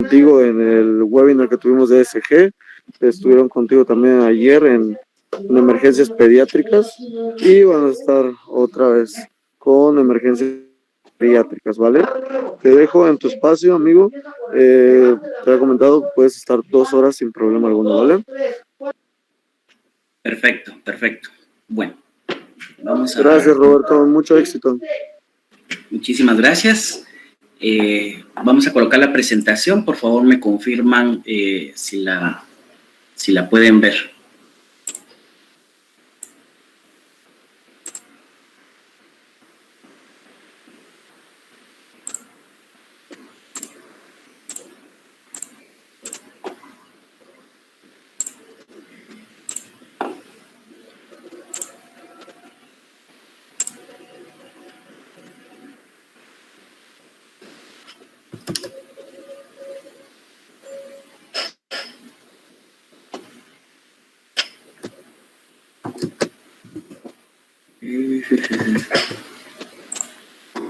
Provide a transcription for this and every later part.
contigo en el webinar que tuvimos de ESG, estuvieron contigo también ayer en emergencias pediátricas y van a estar otra vez con emergencias pediátricas, ¿vale? Te dejo en tu espacio, amigo. Te había comentado, puedes estar 2 horas sin problema alguno, ¿vale? Perfecto, perfecto. Bueno, vamos a... Gracias, Roberto. Mucho éxito. Muchísimas gracias. Vamos a colocar la presentación. Por favor, me confirman si la pueden ver.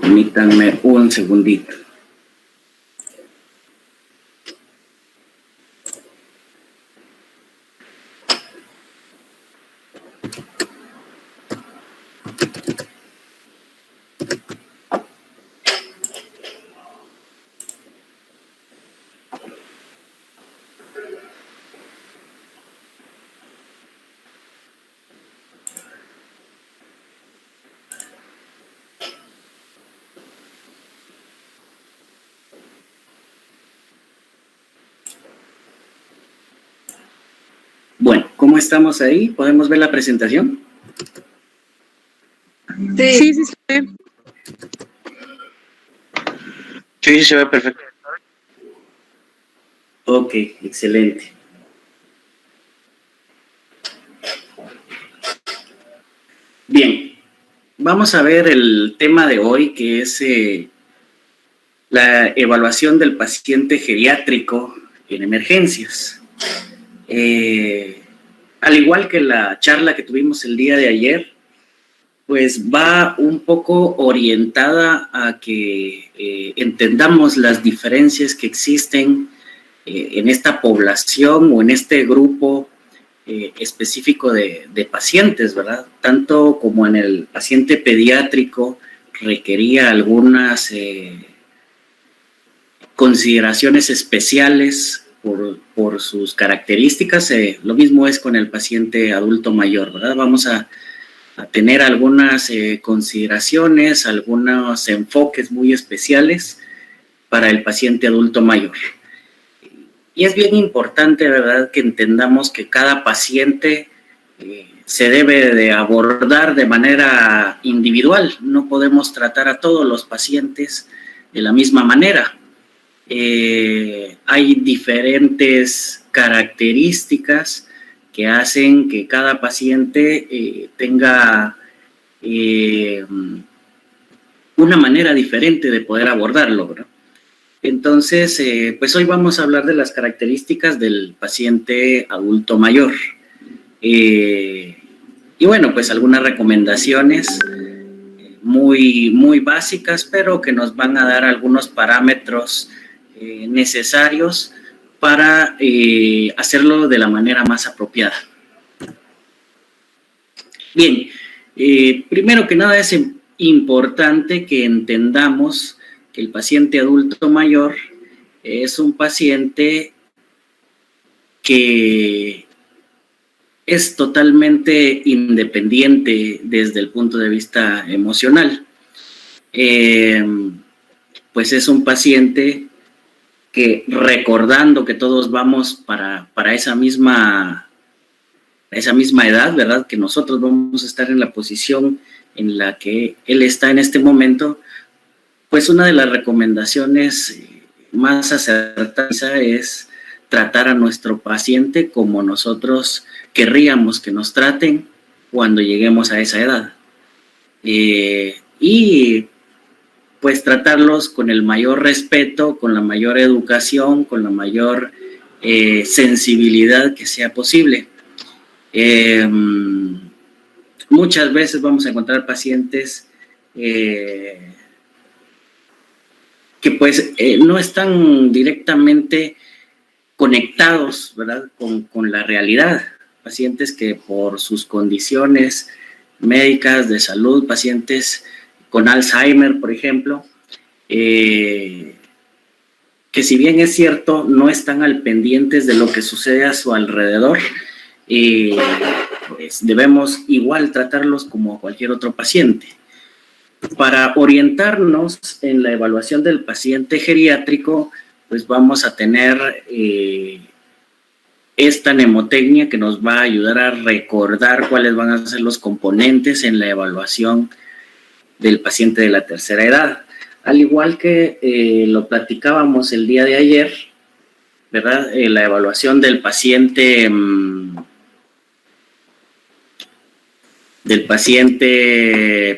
Permítanme un segundito. Bueno, ¿cómo estamos ahí? ¿Podemos ver la presentación? Sí, sí, sí. Sí, se ve perfecto. Ok, excelente. Bien, vamos a ver el tema de hoy, que es la evaluación del paciente geriátrico en emergencias. Al igual que la charla que tuvimos el día de ayer, pues va un poco orientada a que entendamos las diferencias que existen en esta población o en este grupo específico de pacientes, ¿verdad? Tanto como en el paciente pediátrico requería algunas consideraciones especiales por sus características. Lo mismo es con el paciente adulto mayor, ¿verdad? Vamos a tener algunas consideraciones, algunos enfoques muy especiales para el paciente adulto mayor. Y es bien importante, ¿verdad?, que entendamos que cada paciente se debe de abordar de manera individual. No podemos tratar a todos los pacientes de la misma manera. Hay diferentes características que hacen que cada paciente tenga una manera diferente de poder abordarlo, ¿verdad? Entonces, pues hoy vamos a hablar de las características del paciente adulto mayor. Y bueno, pues algunas recomendaciones muy básicas, pero que nos van a dar algunos parámetros necesarios para hacerlo de la manera más apropiada. Bien, primero que nada es importante que entendamos que el paciente adulto mayor es un paciente que es totalmente independiente desde el punto de vista emocional. Pues es un paciente que, recordando que todos vamos para esa misma edad, ¿verdad? Que nosotros vamos a estar en la posición en la que él está en este momento, pues una de las recomendaciones más acertadas es tratar a nuestro paciente como nosotros querríamos que nos traten cuando lleguemos a esa edad. Y pues tratarlos con el mayor respeto, con la mayor educación, con la mayor sensibilidad que sea posible. Muchas veces vamos a encontrar pacientes que pues no están directamente conectados, ¿verdad?, con la realidad. Pacientes que por sus condiciones médicas de salud, pacientes con Alzheimer, por ejemplo, que si bien es cierto, no están al pendientes de lo que sucede a su alrededor, pues debemos igual tratarlos como cualquier otro paciente. Para orientarnos en la evaluación del paciente geriátrico, pues vamos a tener esta mnemotecnia que nos va a ayudar a recordar cuáles van a ser los componentes en la evaluación del paciente de la tercera edad. Al igual que lo platicábamos el día de ayer, ¿verdad? La evaluación del paciente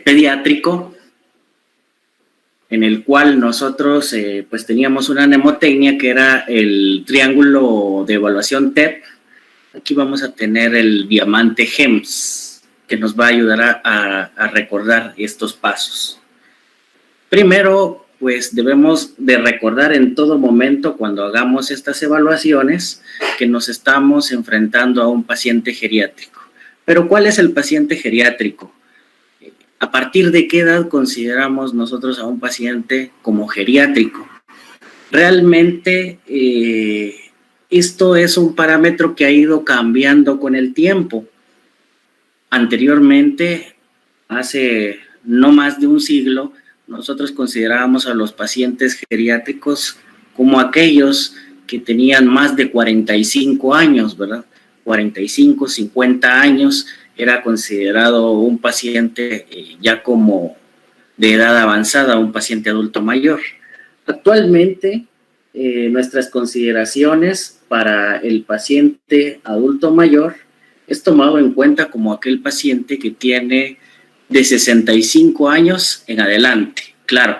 pediátrico, en el cual nosotros pues teníamos una mnemotecnia que era el triángulo de evaluación TEP. Aquí vamos a tener el diamante GEMS, que nos va a ayudar a recordar estos pasos. Primero, pues debemos de recordar en todo momento cuando hagamos estas evaluaciones que nos estamos enfrentando a un paciente geriátrico. Pero ¿cuál es el paciente geriátrico? ¿A partir de qué edad consideramos nosotros a un paciente como geriátrico? Realmente esto es un parámetro que ha ido cambiando con el tiempo. Anteriormente, hace no más de un siglo, nosotros considerábamos a los pacientes geriátricos como aquellos que tenían más de 45 años, ¿verdad? 45, 50 años, era considerado un paciente ya como de edad avanzada, un paciente adulto mayor. Actualmente, nuestras consideraciones para el paciente adulto mayor es tomado en cuenta como aquel paciente que tiene de 65 años en adelante. Claro,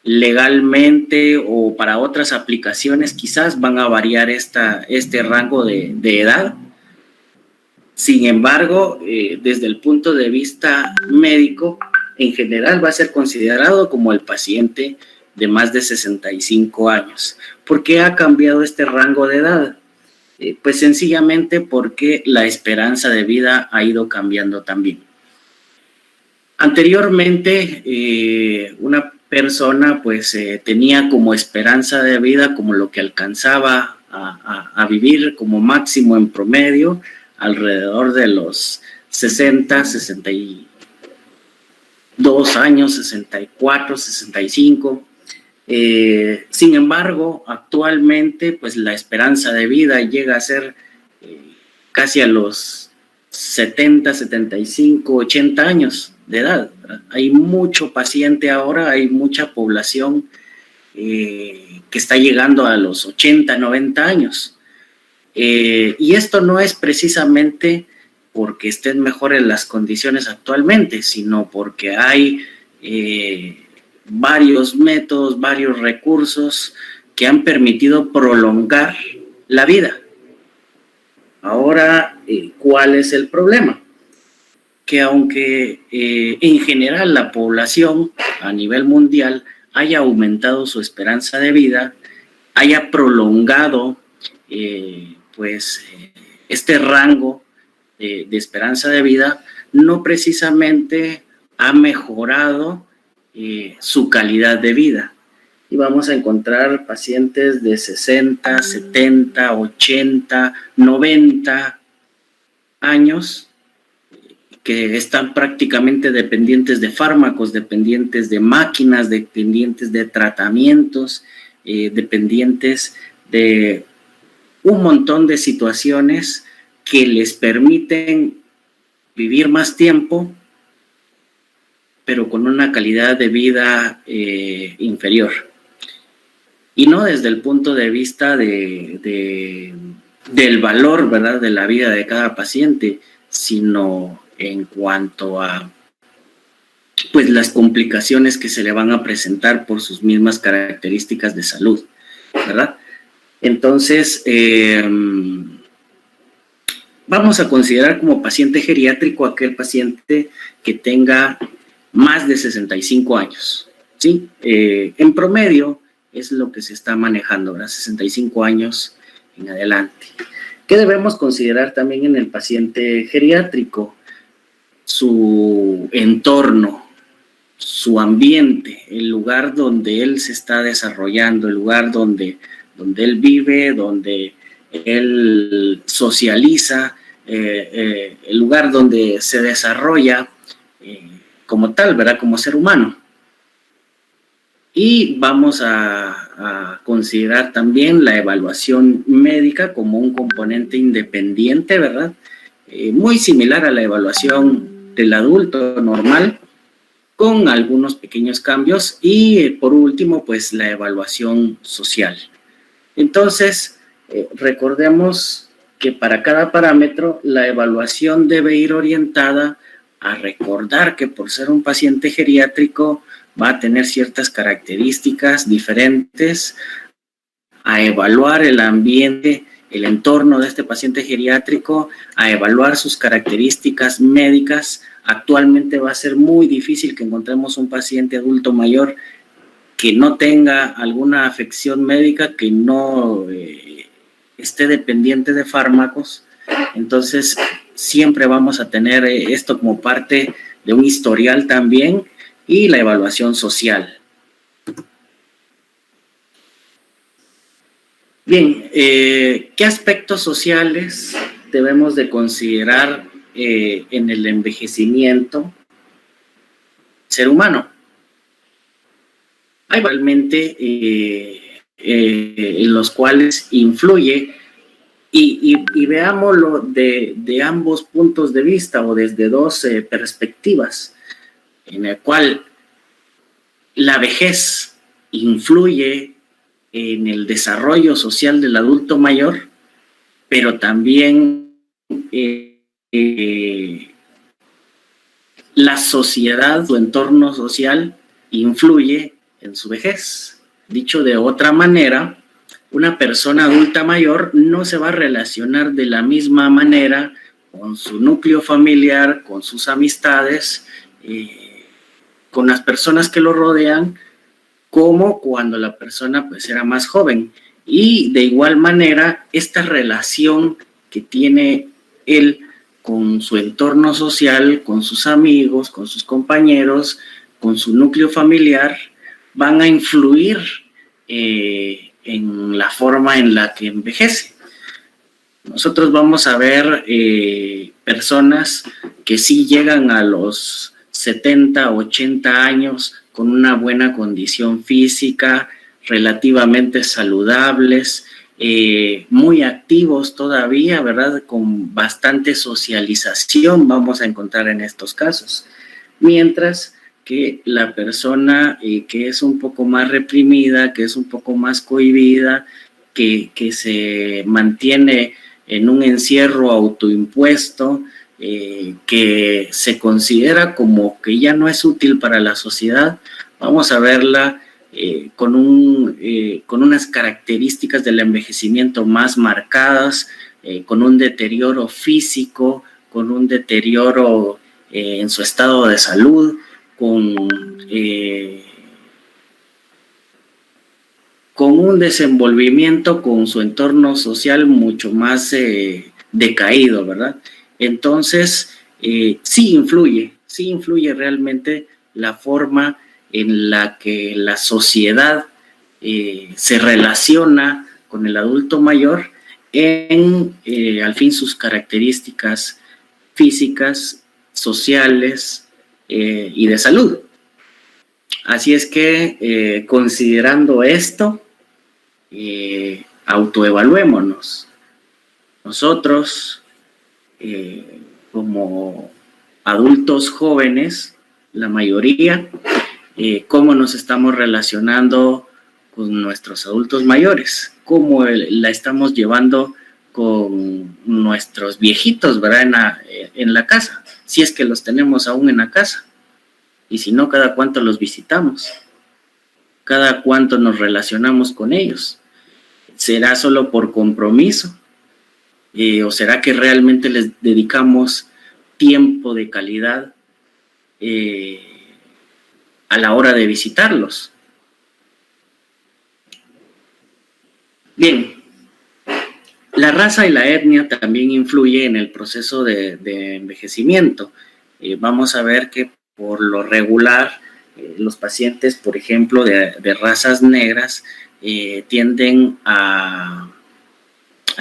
legalmente o para otras aplicaciones quizás van a variar este rango de edad. Sin embargo, desde el punto de vista médico, en general va a ser considerado como el paciente de más de 65 años. ¿Por qué ha cambiado este rango de edad? Pues sencillamente porque la esperanza de vida ha ido cambiando también. Anteriormente, una persona pues tenía como esperanza de vida como lo que alcanzaba a vivir como máximo en promedio, alrededor de los 60, 62 años, 64, 65. Sin embargo, actualmente, pues la esperanza de vida llega a ser casi a los 70, 75, 80 años de edad. Hay mucho paciente ahora, hay mucha población que está llegando a los 80, 90 años. Y esto no es precisamente porque estén mejores las condiciones actualmente, sino porque hay varios métodos, varios recursos que han permitido prolongar la vida. Ahora, ¿cuál es el problema? Que aunque en general la población a nivel mundial haya aumentado su esperanza de vida, haya prolongado este rango de esperanza de vida, no precisamente ha mejorado su calidad de vida. Y vamos a encontrar pacientes de 60, 70, 80, 90 años que están prácticamente dependientes de fármacos, dependientes de máquinas, dependientes de tratamientos, dependientes de un montón de situaciones que les permiten vivir más tiempo, pero con una calidad de vida inferior. Y no desde el punto de vista del valor, ¿verdad?, de la vida de cada paciente, sino en cuanto a pues las complicaciones que se le van a presentar por sus mismas características de salud, ¿verdad? Entonces, vamos a considerar como paciente geriátrico aquel paciente que tenga más de 65 años, ¿sí? En promedio, es lo que se está manejando, ¿verdad? 65 años en adelante. ¿Qué debemos considerar también en el paciente geriátrico? Su entorno, su ambiente, el lugar donde él se está desarrollando, el lugar donde él vive, donde él socializa, el lugar donde se desarrolla como tal, ¿verdad? Como ser humano. Y vamos a considerar también la evaluación médica como un componente independiente, ¿verdad? Muy similar a la evaluación del adulto normal, con algunos pequeños cambios. Y por último, pues la evaluación social. Entonces, recordemos que para cada parámetro la evaluación debe ir orientada a recordar que por ser un paciente geriátrico va a tener ciertas características diferentes, a evaluar el ambiente, el entorno de este paciente geriátrico, a evaluar sus características médicas. Actualmente va a ser muy difícil que encontremos un paciente adulto mayor que no tenga alguna afección médica, que no esté dependiente de fármacos. Entonces, siempre vamos a tener esto como parte de un historial también, y la evaluación social. Bien, ¿qué aspectos sociales debemos de considerar en el envejecimiento del ser humano? Hay realmente en los cuales influye, y veámoslo de ambos puntos de vista o desde dos perspectivas, en el cual la vejez influye en el desarrollo social del adulto mayor, pero también la sociedad, su entorno social, influye en su vejez. Dicho de otra manera, una persona adulta mayor no se va a relacionar de la misma manera con su núcleo familiar, con sus amistades, con las personas que lo rodean, como cuando la persona pues era más joven. Y de igual manera, esta relación que tiene él con su entorno social, con sus amigos, con sus compañeros, con su núcleo familiar, van a influir en la forma en la que envejece. Nosotros vamos a ver personas que sí llegan a los 70, 80 años con una buena condición física, relativamente saludables, muy activos todavía, ¿verdad? Con bastante socialización vamos a encontrar en estos casos. Mientras que la persona que es un poco más reprimida, que es un poco más cohibida, que se mantiene en un encierro autoimpuesto, que se considera como que ya no es útil para la sociedad, vamos a verla con unas características del envejecimiento más marcadas, con un deterioro físico, con un deterioro en su estado de salud, con un desenvolvimiento con su entorno social mucho más decaído, ¿verdad? Entonces, sí influye realmente la forma en la que la sociedad se relaciona con el adulto mayor en, al fin, sus características físicas, sociales y de salud. Así es que, considerando esto, autoevaluémonos. Nosotros, como adultos jóvenes, la mayoría, cómo nos estamos relacionando con nuestros adultos mayores, cómo la estamos llevando con nuestros viejitos, ¿verdad? En la casa, si es que los tenemos aún en la casa. Y si no, cada cuánto los visitamos, cada cuánto nos relacionamos con ellos. ¿Será solo por compromiso? ¿O será que realmente les dedicamos tiempo de calidad a la hora de visitarlos? Bien, la raza y la etnia también influye en el proceso de envejecimiento. Vamos a ver que por lo regular los pacientes, por ejemplo, de razas negras tienden a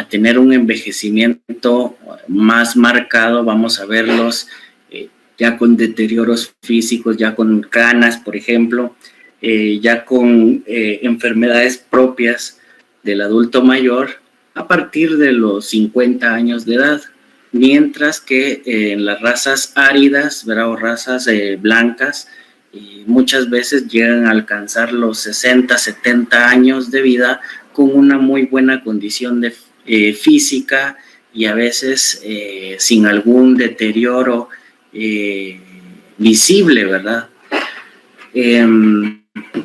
tener un envejecimiento más marcado. Vamos a verlos ya con deterioros físicos, ya con canas, por ejemplo, ya con enfermedades propias del adulto mayor a partir de los 50 años de edad, mientras que en las razas áridas, ¿verdad? O razas blancas, muchas veces llegan a alcanzar los 60, 70 años de vida con una muy buena condición física y a veces sin algún deterioro visible, ¿verdad?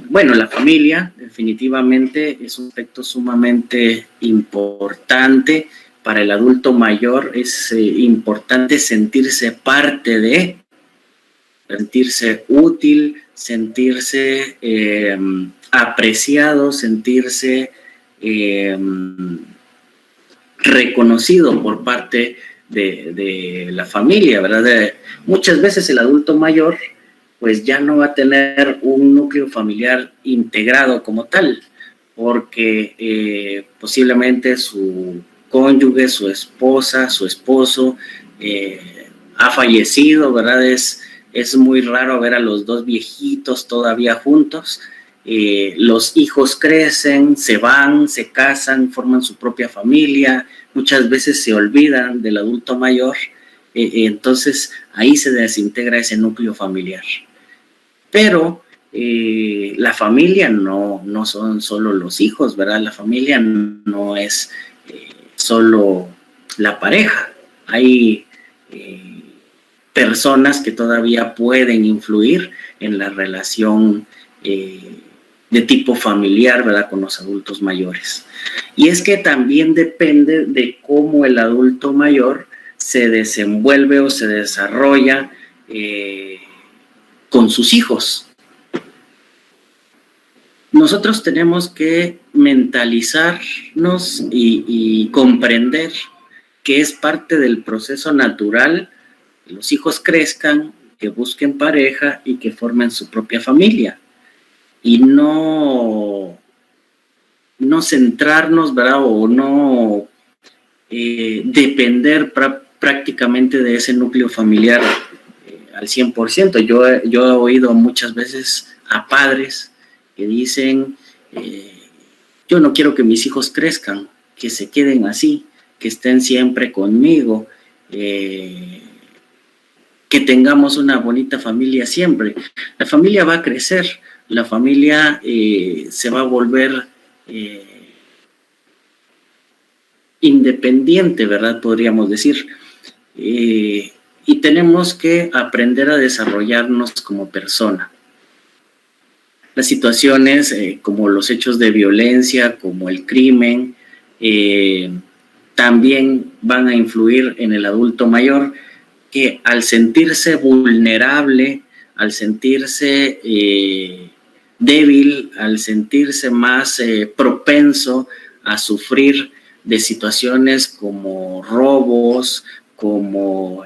Bueno, la familia definitivamente es un aspecto sumamente importante para el adulto mayor. Es importante sentirse parte de, sentirse útil, sentirse apreciado, sentirse reconocido por parte de la familia, ¿verdad? Muchas veces el adulto mayor pues ya no va a tener un núcleo familiar integrado como tal, porque posiblemente su cónyuge, su esposa, su esposo ha fallecido, ¿verdad? Es muy raro ver a los dos viejitos todavía juntos. Los hijos crecen, se van, se casan, forman su propia familia, muchas veces se olvidan del adulto mayor, entonces ahí se desintegra ese núcleo familiar. Pero la familia no son solo los hijos, ¿verdad? La familia no es solo la pareja. Hay personas que todavía pueden influir en la relación de tipo familiar, ¿verdad? Con los adultos mayores. Y es que también depende de cómo el adulto mayor se desenvuelve o se desarrolla con sus hijos. Nosotros tenemos que mentalizarnos y comprender que es parte del proceso natural que los hijos crezcan, que busquen pareja y que formen su propia familia. Y no centrarnos, ¿verdad? O no depender prácticamente de ese núcleo familiar al 100%. Yo he oído muchas veces a padres que dicen, yo no quiero que mis hijos crezcan, que se queden así, que estén siempre conmigo, que tengamos una bonita familia siempre. La familia va a crecer, la familia se va a volver independiente, ¿verdad? Podríamos decir. Y tenemos que aprender a desarrollarnos como persona. Las situaciones como los hechos de violencia, como el crimen, también van a influir en el adulto mayor, que al sentirse vulnerable, al sentirse débil, al sentirse más propenso a sufrir de situaciones como robos, como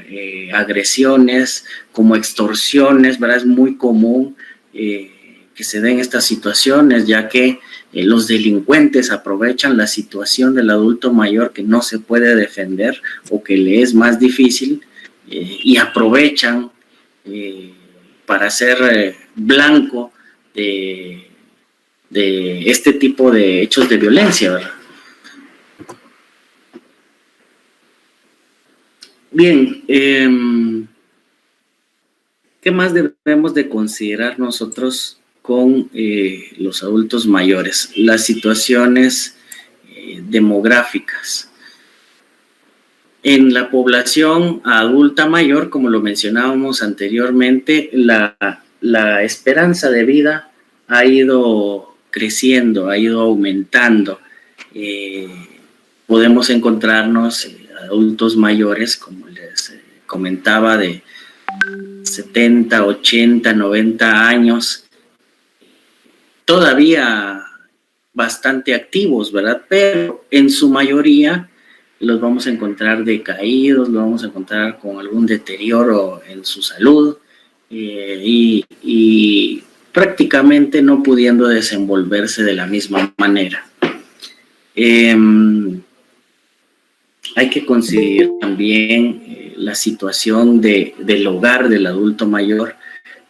agresiones, como extorsiones, ¿verdad? Es muy común que se den estas situaciones, ya que los delincuentes aprovechan la situación del adulto mayor que no se puede defender o que le es más difícil y aprovechan para ser blanco de este tipo de hechos de violencia, ¿verdad? Bien, ¿qué más debemos de considerar nosotros con los adultos mayores? Las situaciones demográficas. En la población adulta mayor, como lo mencionábamos anteriormente, la esperanza de vida ha ido creciendo, ha ido aumentando. Podemos encontrarnos adultos mayores, como les comentaba, de 70, 80, 90 años, todavía bastante activos, ¿verdad? Pero en su mayoría los vamos a encontrar decaídos, los vamos a encontrar con algún deterioro en su salud y prácticamente no pudiendo desenvolverse de la misma manera. Hay que considerar también la situación del hogar del adulto mayor,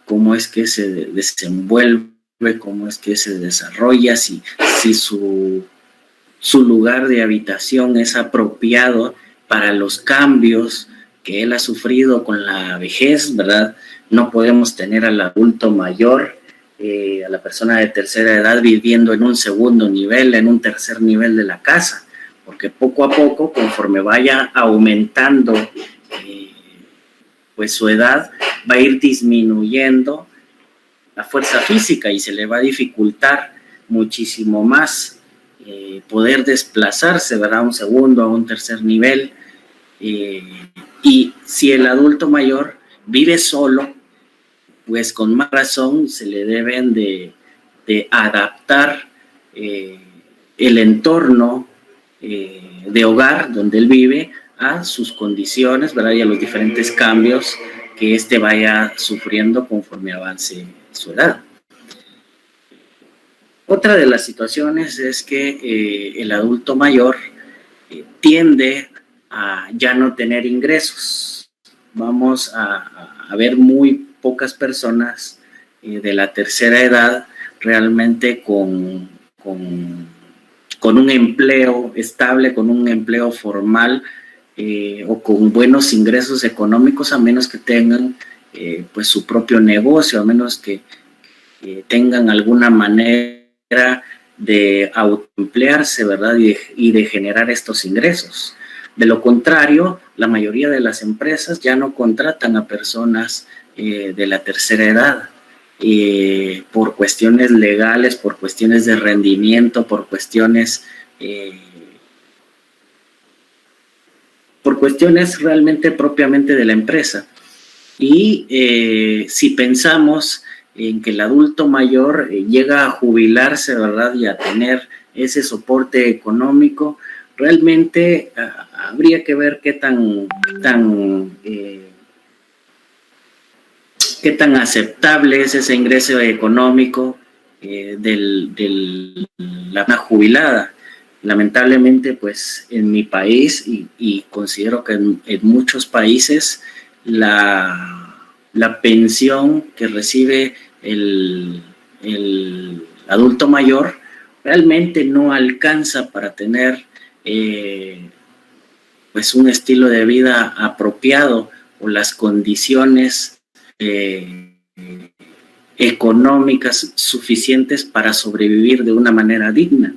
cómo es que se desenvuelve, cómo es que se desarrolla, si su lugar de habitación es apropiado para los cambios que él ha sufrido con la vejez, ¿verdad? No podemos tener al adulto mayor, a la persona de tercera edad viviendo en un segundo nivel, en un tercer nivel de la casa, porque poco a poco, conforme vaya aumentando pues su edad, va a ir disminuyendo la fuerza física y se le va a dificultar muchísimo más poder desplazarse, ¿verdad? A un segundo, a un tercer nivel. Y si el adulto mayor vive solo, pues con más razón se le deben de adaptar el entorno de hogar donde él vive a sus condiciones, ¿verdad? Y a los diferentes cambios que éste vaya sufriendo conforme avance su edad. Otra de las situaciones es que el adulto mayor tiende a ya no tener ingresos. Vamos a ver muy pocas personas de la tercera edad realmente con un empleo estable, con un empleo formal o con buenos ingresos económicos, a menos que tengan pues su propio negocio, a menos que tengan alguna manera de autoemplearse, ¿verdad? Y de generar estos ingresos. De lo contrario, la mayoría de las empresas ya no contratan a personas de la tercera edad por cuestiones legales, por cuestiones de rendimiento, por cuestiones realmente propiamente de la empresa. Y si pensamos en que el adulto mayor llega a jubilarse, ¿verdad? Y a tener ese soporte económico, realmente habría que ver qué tan aceptable es ese ingreso económico de la jubilada. Lamentablemente, pues en mi país y considero que en muchos países la pensión que recibe el adulto mayor realmente no alcanza para tener pues un estilo de vida apropiado o las condiciones económicas suficientes para sobrevivir de una manera digna.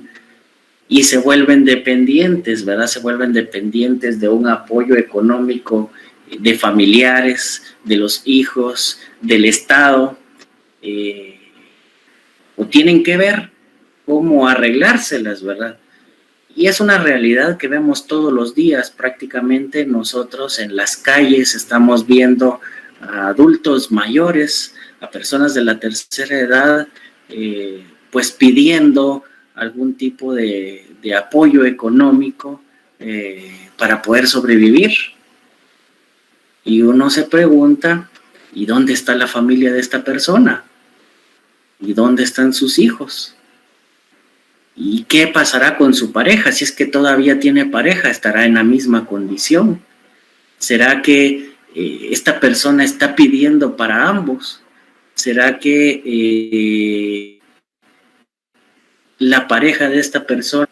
Y se vuelven dependientes, ¿verdad? Se vuelven dependientes de un apoyo económico de familiares, de los hijos, del Estado, o tienen que ver cómo arreglárselas, ¿verdad? Y es una realidad que vemos todos los días. Prácticamente nosotros en las calles estamos viendo a adultos mayores, a personas de la tercera edad, pues pidiendo algún tipo de apoyo económico para poder sobrevivir. Y uno se pregunta, ¿y dónde está la familia de esta persona? ¿Y dónde están sus hijos? ¿Y qué pasará con su pareja? Si es que todavía tiene pareja, ¿estará en la misma condición? ¿Será que esta persona está pidiendo para ambos? ¿Será que la pareja de esta persona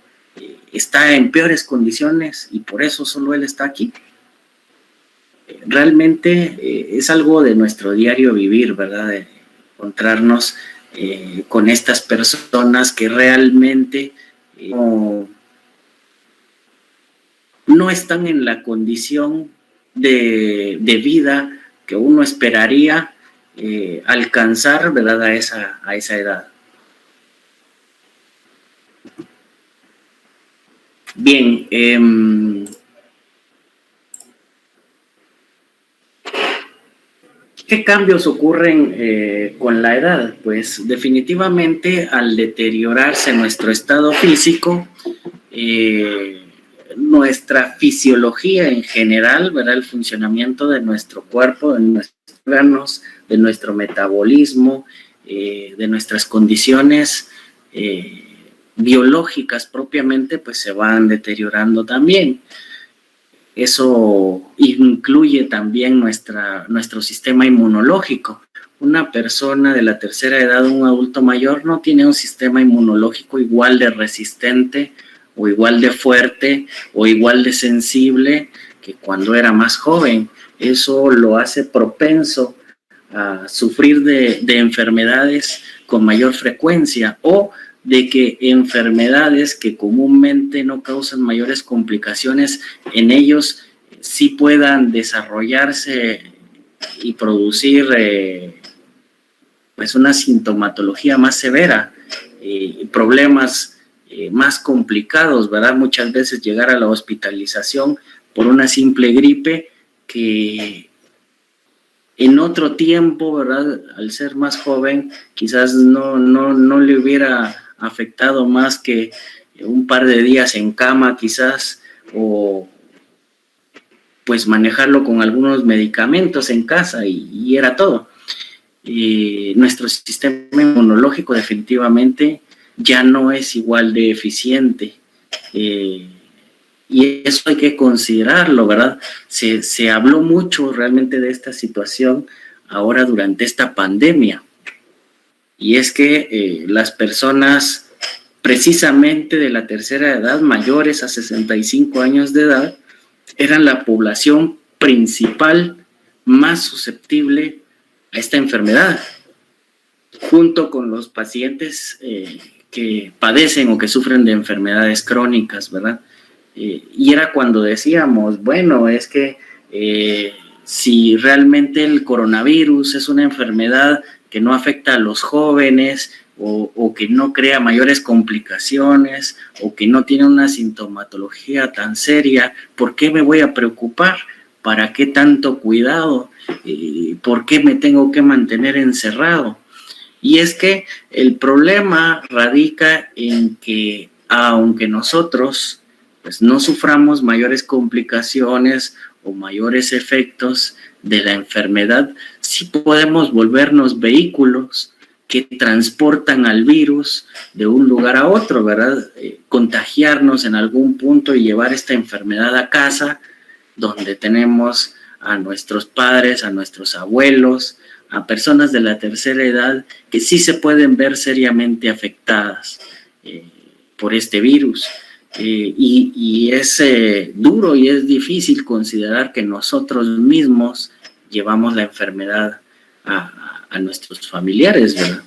está en peores condiciones y por eso solo él está aquí? Realmente es algo de nuestro diario vivir, ¿verdad? De encontrarnos con estas personas que realmente no están en la condición de vida que uno esperaría alcanzar, ¿verdad? A esa edad. Bien, ¿Qué cambios ocurren con la edad? Pues definitivamente al deteriorarse nuestro estado físico, nuestra fisiología en general, ¿verdad? El funcionamiento de nuestro cuerpo, de nuestros órganos, de nuestro metabolismo, de nuestras condiciones biológicas propiamente, pues se van deteriorando también. Eso incluye también nuestro sistema inmunológico. Una persona de la tercera edad, un adulto mayor, no tiene un sistema inmunológico igual de resistente o igual de fuerte o igual de sensible que cuando era más joven. Eso lo hace propenso a sufrir de enfermedades con mayor frecuencia o de que enfermedades que comúnmente no causan mayores complicaciones en ellos sí puedan desarrollarse y producir pues una sintomatología más severa, problemas más complicados, ¿verdad? Muchas veces llegar a la hospitalización por una simple gripe que en otro tiempo, ¿verdad? Al ser más joven, quizás no le hubiera afectado más que un par de días en cama, quizás, o pues manejarlo con algunos medicamentos en casa y era todo. Nuestro sistema inmunológico definitivamente ya no es igual de eficiente. Y eso hay que considerarlo, ¿verdad? Se habló mucho realmente de esta situación ahora durante esta pandemia. Y es que las personas precisamente de la tercera edad, mayores a 65 años de edad, eran la población principal más susceptible a esta enfermedad, junto con los pacientes que padecen o que sufren de enfermedades crónicas, ¿verdad? Y era cuando decíamos, bueno, es que si realmente el coronavirus es una enfermedad que no afecta a los jóvenes o que no crea mayores complicaciones o que no tiene una sintomatología tan seria, ¿por qué me voy a preocupar? ¿Para qué tanto cuidado? ¿Por qué me tengo que mantener encerrado? Y es que el problema radica en que aunque nosotros pues no suframos mayores complicaciones o mayores efectos de la enfermedad, sí podemos volvernos vehículos que transportan al virus de un lugar a otro, ¿verdad? Contagiarnos en algún punto y llevar esta enfermedad a casa, donde tenemos a nuestros padres, a nuestros abuelos, a personas de la tercera edad que sí se pueden ver seriamente afectadas por este virus. Y es duro y es difícil considerar que nosotros mismos llevamos la enfermedad a nuestros familiares, ¿verdad?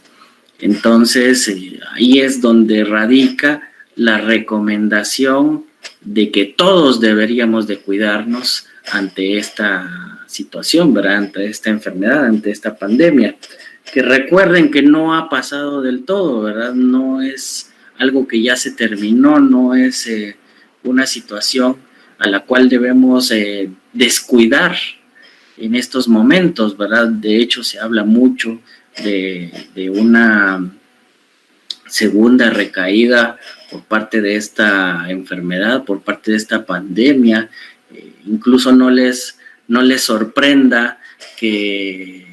Entonces, ahí es donde radica la recomendación de que todos deberíamos de cuidarnos ante esta situación, ¿verdad? Ante esta enfermedad, ante esta pandemia. Que recuerden que no ha pasado del todo, ¿verdad? No es algo que ya se terminó, no es una situación a la cual debemos descuidar en estos momentos, ¿verdad? De hecho, se habla mucho de una segunda recaída por parte de esta enfermedad, por parte de esta pandemia. Incluso no les sorprenda que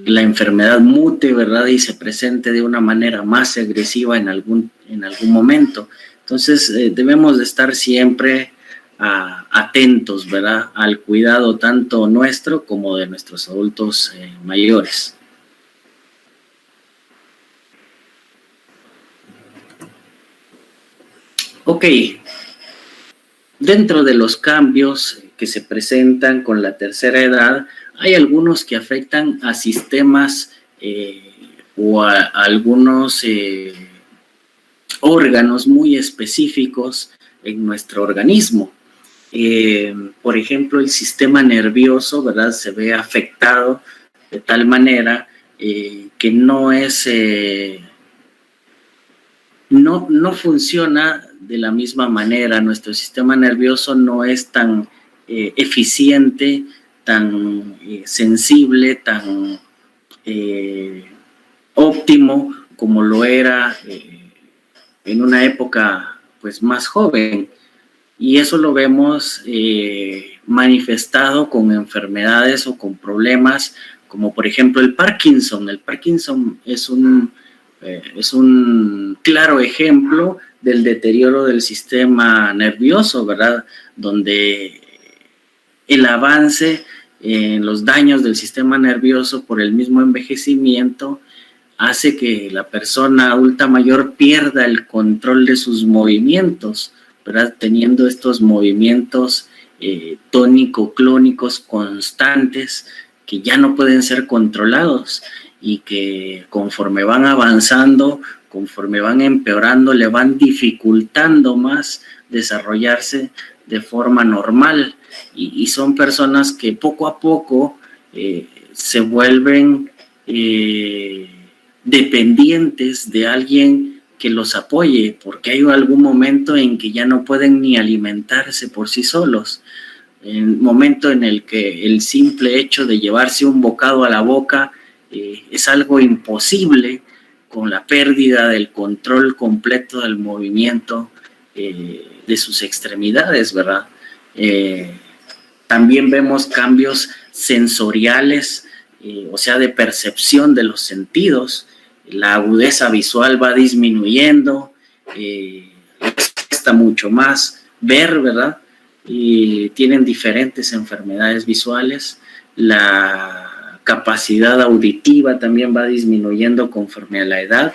la enfermedad mute, ¿verdad? Y se presente de una manera más agresiva en algún momento. Entonces, debemos de estar siempre atentos, ¿verdad? Al cuidado tanto nuestro como de nuestros adultos mayores. Ok, dentro de los cambios que se presentan con la tercera edad, hay algunos que afectan a sistemas o a algunos órganos muy específicos en nuestro organismo. Por ejemplo, el sistema nervioso, ¿verdad? Se ve afectado de tal manera que no funciona de la misma manera. Nuestro sistema nervioso no es tan eficiente, tan sensible, tan óptimo como lo era en una época pues más joven. Y eso lo vemos manifestado con enfermedades o con problemas como por ejemplo el Parkinson. El Parkinson es un claro ejemplo del deterioro del sistema nervioso, ¿verdad? Donde el avance en los daños del sistema nervioso por el mismo envejecimiento hace que la persona adulta mayor pierda el control de sus movimientos, ¿verdad? Teniendo estos movimientos tónico-clónicos constantes que ya no pueden ser controlados y que conforme van avanzando, conforme van empeorando, le van dificultando más desarrollarse de forma normal. Y son personas que poco a poco se vuelven dependientes de alguien que los apoye, porque hay algún momento en que ya no pueden ni alimentarse por sí solos. El momento en el que el simple hecho de llevarse un bocado a la boca es algo imposible con la pérdida del control completo del movimiento de sus extremidades, ¿verdad? También vemos cambios sensoriales, o sea, de percepción de los sentidos. La agudeza visual va disminuyendo, cuesta mucho más ver, ¿verdad? Y tienen diferentes enfermedades visuales. La capacidad auditiva también va disminuyendo conforme a la edad.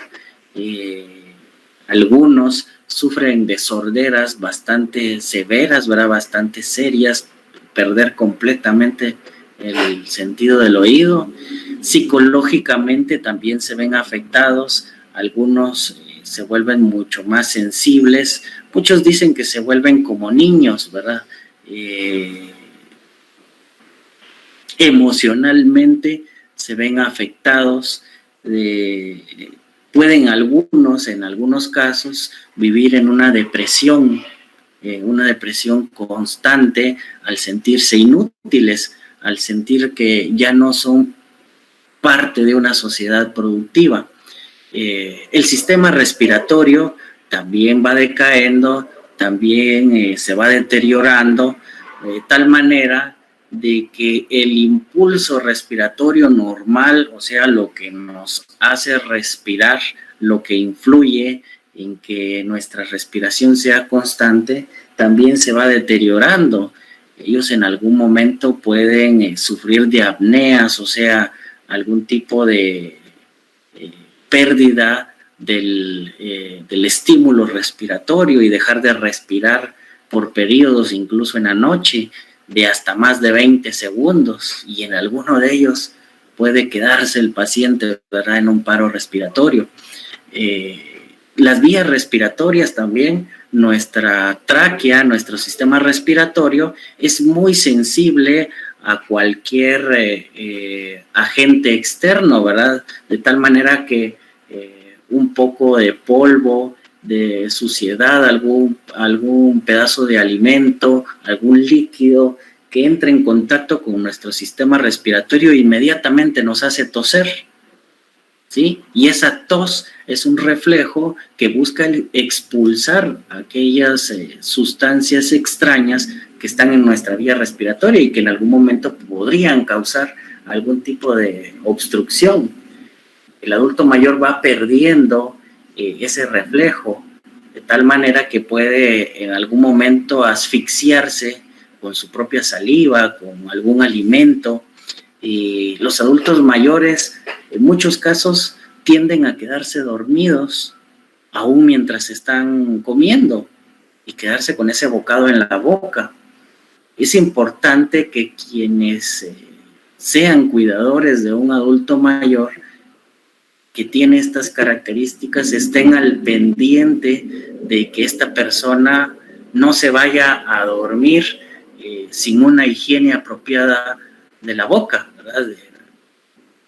Algunos sufren de sorderas bastante severas, ¿verdad? Bastante serias, perder completamente el sentido del oído. Psicológicamente también se ven afectados, algunos se vuelven mucho más sensibles, muchos dicen que se vuelven como niños, ¿verdad? Emocionalmente se ven afectados, pueden algunos, en algunos casos, vivir en una depresión constante al sentirse inútiles, al sentir que ya no son parte de una sociedad productiva. El sistema respiratorio también va decayendo, también se va deteriorando, de tal manera de que el impulso respiratorio normal, o sea, lo que nos hace respirar, lo que influye en que nuestra respiración sea constante, también se va deteriorando. Ellos en algún momento pueden sufrir de apneas, o sea, algún tipo de pérdida del estímulo respiratorio y dejar de respirar por periodos, incluso en la noche, de hasta más de 20 segundos, y en alguno de ellos puede quedarse el paciente, ¿verdad?, en un paro respiratorio. Las vías respiratorias también, nuestra tráquea, nuestro sistema respiratorio es muy sensible a cualquier agente externo, ¿verdad? De tal manera que un poco de polvo, de suciedad, algún pedazo de alimento, algún líquido que entre en contacto con nuestro sistema respiratorio inmediatamente nos hace toser, ¿sí? Y esa tos es un reflejo que busca expulsar aquellas sustancias extrañas que están en nuestra vía respiratoria y que en algún momento podrían causar algún tipo de obstrucción. El adulto mayor va perdiendo ese reflejo, de tal manera que puede en algún momento asfixiarse con su propia saliva, con algún alimento. Y los adultos mayores, en muchos casos, tienden a quedarse dormidos aún mientras están comiendo y quedarse con ese bocado en la boca. Es importante que quienes sean cuidadores de un adulto mayor que tiene estas características estén al pendiente de que esta persona no se vaya a dormir sin una higiene apropiada de la boca, ¿verdad?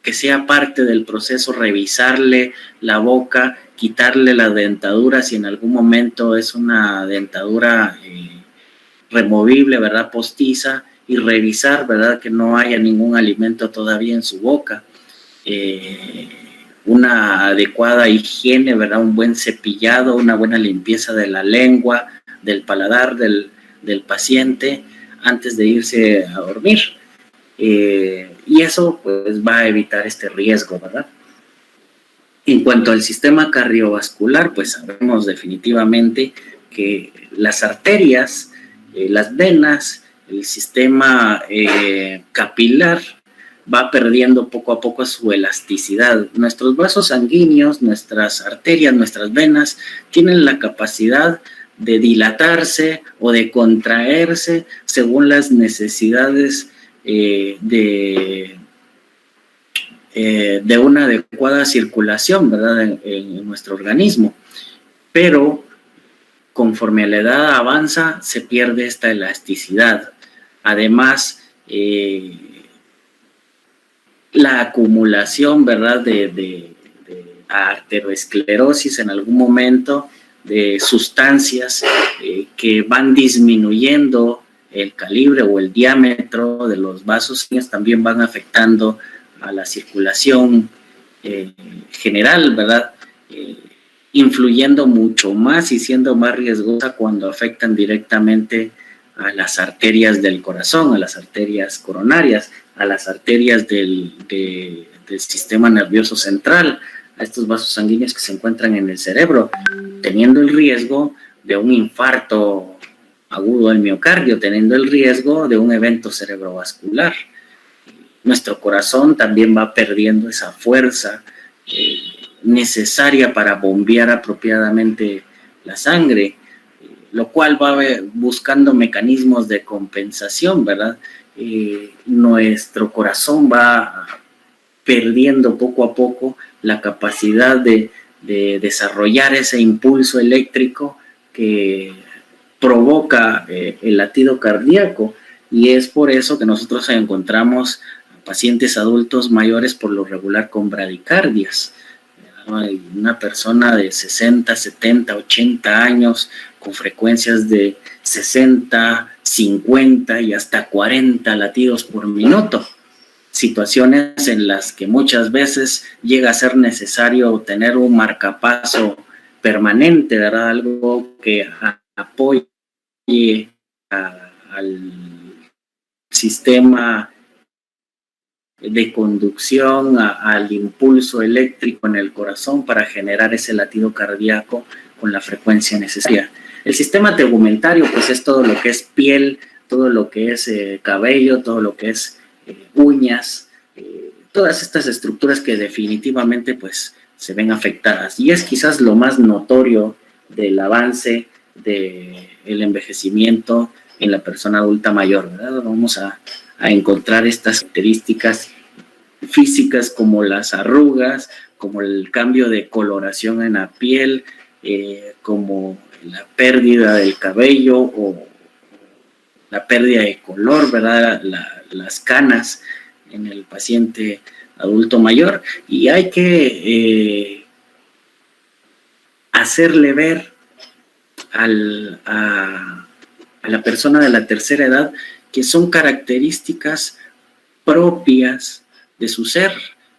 Que sea parte del proceso revisarle la boca, quitarle la dentadura si en algún momento es una dentadura removible, ¿verdad?, postiza, y revisar, ¿verdad?, que no haya ningún alimento todavía en su boca. Una adecuada higiene, ¿verdad?, un buen cepillado, una buena limpieza de la lengua, del paladar del paciente antes de irse a dormir. Y eso pues va a evitar este riesgo, ¿verdad? En cuanto al sistema cardiovascular, pues sabemos definitivamente que las arterias, las venas, el sistema capilar va perdiendo poco a poco su elasticidad. Nuestros vasos sanguíneos, nuestras arterias, nuestras venas tienen la capacidad de dilatarse o de contraerse según las necesidades de una adecuada circulación, ¿verdad?, en nuestro organismo. Pero conforme la edad avanza, se pierde esta elasticidad. Además, la acumulación, ¿verdad?, de arteriosclerosis en algún momento, de sustancias que van disminuyendo el calibre o el diámetro de los vasos sanguíneos, también van afectando a la circulación general, ¿verdad?, influyendo mucho más y siendo más riesgosa cuando afectan directamente a las arterias del corazón, a las arterias coronarias, a las arterias del sistema nervioso central, a estos vasos sanguíneos que se encuentran en el cerebro, teniendo el riesgo de un infarto agudo del miocardio, teniendo el riesgo de un evento cerebrovascular. Nuestro corazón también va perdiendo esa fuerza necesaria para bombear apropiadamente la sangre, lo cual va buscando mecanismos de compensación, ¿verdad? Nuestro corazón va perdiendo poco a poco la capacidad de desarrollar ese impulso eléctrico que provoca el latido cardíaco, y es por eso que nosotros encontramos pacientes adultos mayores por lo regular con bradicardias. Una persona de 60, 70, 80 años con frecuencias de 60, 50 y hasta 40 latidos por minuto. Situaciones en las que muchas veces llega a ser necesario tener un marcapaso permanente, ¿verdad?, algo que apoye al sistema de conducción, al impulso eléctrico en el corazón para generar ese latido cardíaco con la frecuencia necesaria. El sistema tegumentario, pues, es todo lo que es piel, todo lo que es cabello, todo lo que es uñas, todas estas estructuras que definitivamente, pues, se ven afectadas. Y es quizás lo más notorio del avance del envejecimiento en la persona adulta mayor, ¿verdad? Vamos a encontrar estas características físicas como las arrugas, como el cambio de coloración en la piel, como la pérdida del cabello o la pérdida de color, ¿verdad? Las canas en el paciente adulto mayor, y hay que hacerle ver a la persona de la tercera edad que son características propias de su ser,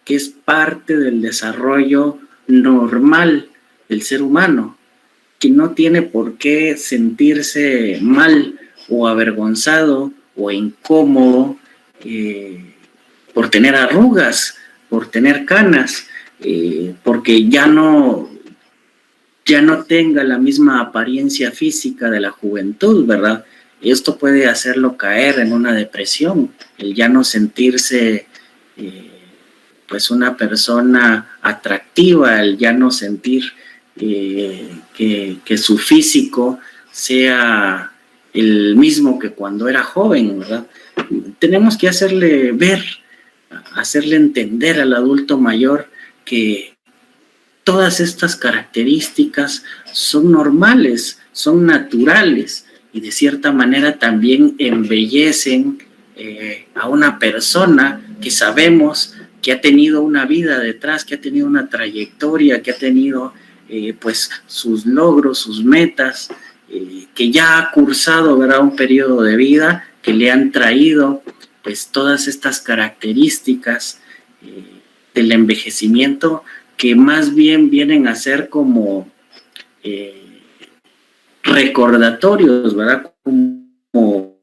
que es parte del desarrollo normal del ser humano, que no tiene por qué sentirse mal o avergonzado o incómodo por tener arrugas, por tener canas, porque ya no tenga la misma apariencia física de la juventud, ¿verdad? Esto puede hacerlo caer en una depresión, el ya no sentirse pues una persona atractiva, el ya no sentir que su físico sea el mismo que cuando era joven, ¿verdad? Tenemos que hacerle ver, hacerle entender al adulto mayor que todas estas características son normales, son naturales, y de cierta manera también embellecen a una persona que sabemos que ha tenido una vida detrás, que ha tenido una trayectoria, que ha tenido pues sus logros, sus metas, que ya ha cursado, ¿verdad?, un periodo de vida que le han traído pues todas estas características del envejecimiento, que más bien vienen a ser como recordatorios, ¿verdad? Como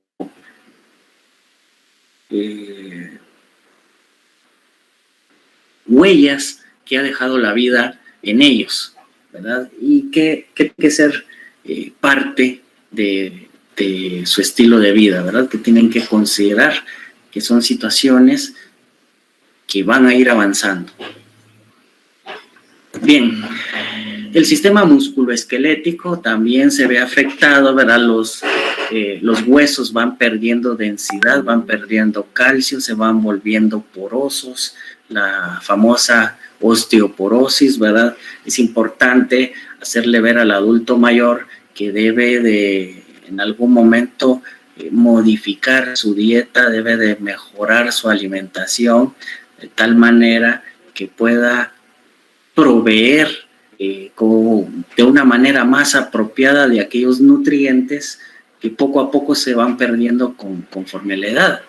huellas que ha dejado la vida en ellos, ¿verdad? Y que tiene que ser parte de su estilo de vida, ¿verdad? Que tienen que considerar que son situaciones que van a ir avanzando. Bien, el sistema musculoesquelético también se ve afectado, ¿verdad? Los huesos van perdiendo densidad, van perdiendo calcio, se van volviendo porosos, la famosa osteoporosis, ¿verdad? Es importante hacerle ver al adulto mayor que debe de, en algún momento, modificar su dieta, debe de mejorar su alimentación de tal manera que pueda proveer de una manera más apropiada de aquellos nutrientes que poco a poco se van perdiendo conforme a la edad.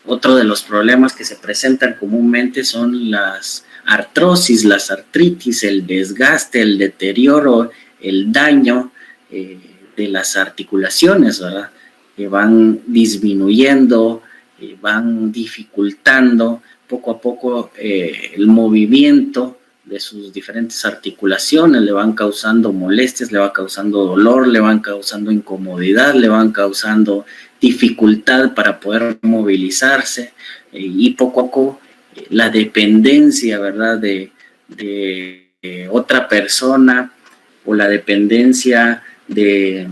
Otro de los problemas que se presentan comúnmente son las artrosis, las artritis, el desgaste, el deterioro, el daño de las articulaciones, ¿verdad? Que van disminuyendo, van dificultando poco a poco el movimiento de sus diferentes articulaciones, le van causando molestias, le va causando dolor, le van causando incomodidad, le van causando dificultad para poder movilizarse y poco a poco la dependencia, ¿verdad?, de otra persona o la dependencia de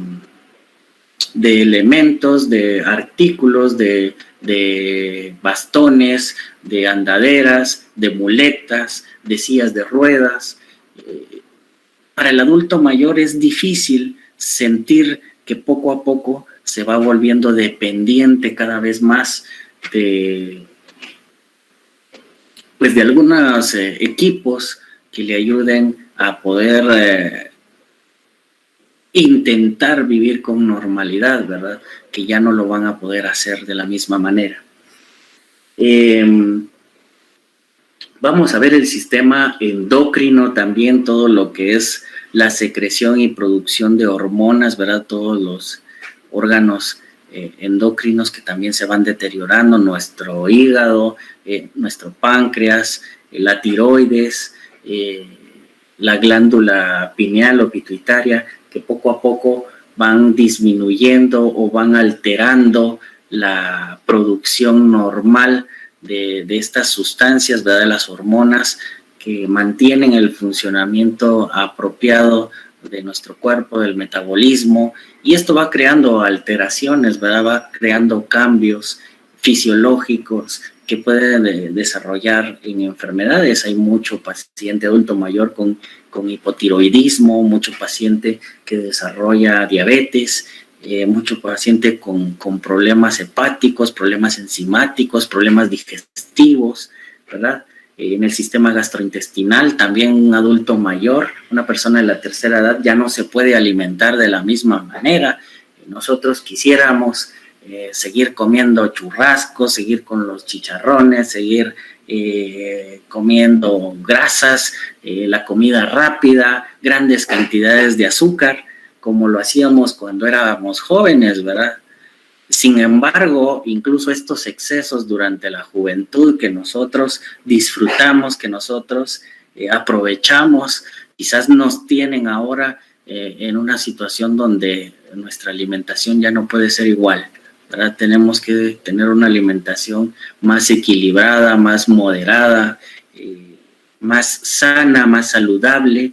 elementos, de artículos, de bastones, de andaderas, de muletas, de sillas de ruedas. Para el adulto mayor es difícil sentir que poco a poco se va volviendo dependiente cada vez más de algunos equipos que le ayuden a poder intentar vivir con normalidad, ¿verdad? Que ya no lo van a poder hacer de la misma manera. Vamos a ver el sistema endocrino también, todo lo que es la secreción y producción de hormonas, ¿verdad? Todos los órganos endocrinos que también se van deteriorando, nuestro hígado, nuestro páncreas, la tiroides, la glándula pineal o pituitaria, que poco a poco van disminuyendo o van alterando la producción normal de estas sustancias, ¿verdad? De las hormonas que mantienen el funcionamiento apropiado de nuestro cuerpo, del metabolismo, y esto va creando alteraciones, ¿verdad? Va creando cambios fisiológicos que pueden desarrollar en enfermedades. Hay mucho paciente adulto mayor con hipotiroidismo, mucho paciente que desarrolla diabetes, mucho paciente con problemas hepáticos, problemas enzimáticos, problemas digestivos, ¿verdad? En el sistema gastrointestinal, también un adulto mayor, una persona de la tercera edad, ya no se puede alimentar de la misma manera. Nosotros quisiéramos seguir comiendo churrascos, seguir con los chicharrones, seguir comiendo grasas, la comida rápida, grandes cantidades de azúcar, como lo hacíamos cuando éramos jóvenes, ¿verdad? Sin embargo, incluso estos excesos durante la juventud que nosotros disfrutamos, que nosotros aprovechamos, quizás nos tienen ahora en una situación donde nuestra alimentación ya no puede ser igual, ¿verdad? Tenemos que tener una alimentación más equilibrada, más moderada, más sana, más saludable,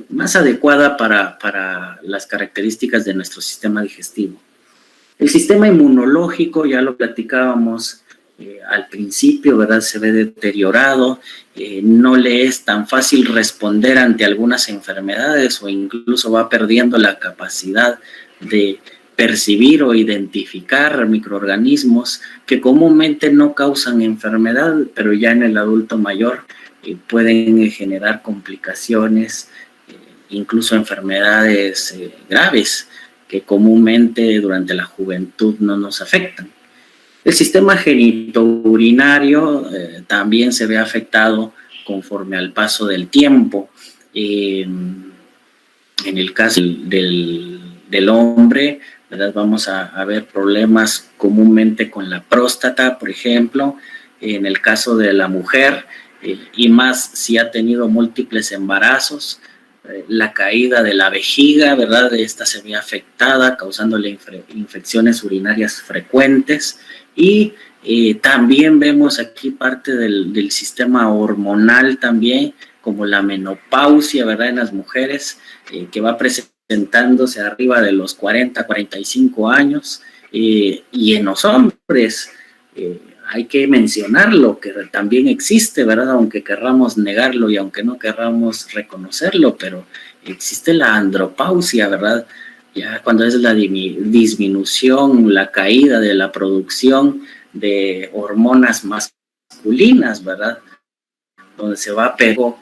más adecuada para las características de nuestro sistema digestivo. El sistema inmunológico, ya lo platicábamos al principio, ¿verdad? Se ve deteriorado, no le es tan fácil responder ante algunas enfermedades o incluso va perdiendo la capacidad de percibir o identificar microorganismos que comúnmente no causan enfermedad, pero ya en el adulto mayor pueden generar complicaciones, incluso enfermedades graves que comúnmente durante la juventud no nos afectan. El sistema genitourinario también se ve afectado conforme al paso del tiempo. En el caso del hombre, ¿verdad? Vamos a ver problemas comúnmente con la próstata, por ejemplo. En el caso de la mujer, y más si ha tenido múltiples embarazos, la caída de la vejiga, ¿verdad? Esta se ve afectada, causándole infecciones urinarias frecuentes. Y también vemos aquí parte del sistema hormonal también, como la menopausia, ¿verdad? En las mujeres, que va presentándose arriba de los 40, 45 años, y en los hombres, hay que mencionarlo, que también existe, ¿verdad? Aunque querramos negarlo y aunque no querramos reconocerlo, pero existe la andropausia, ¿verdad? Ya cuando es la disminución, la caída de la producción de hormonas masculinas, ¿verdad? Donde se va a pegar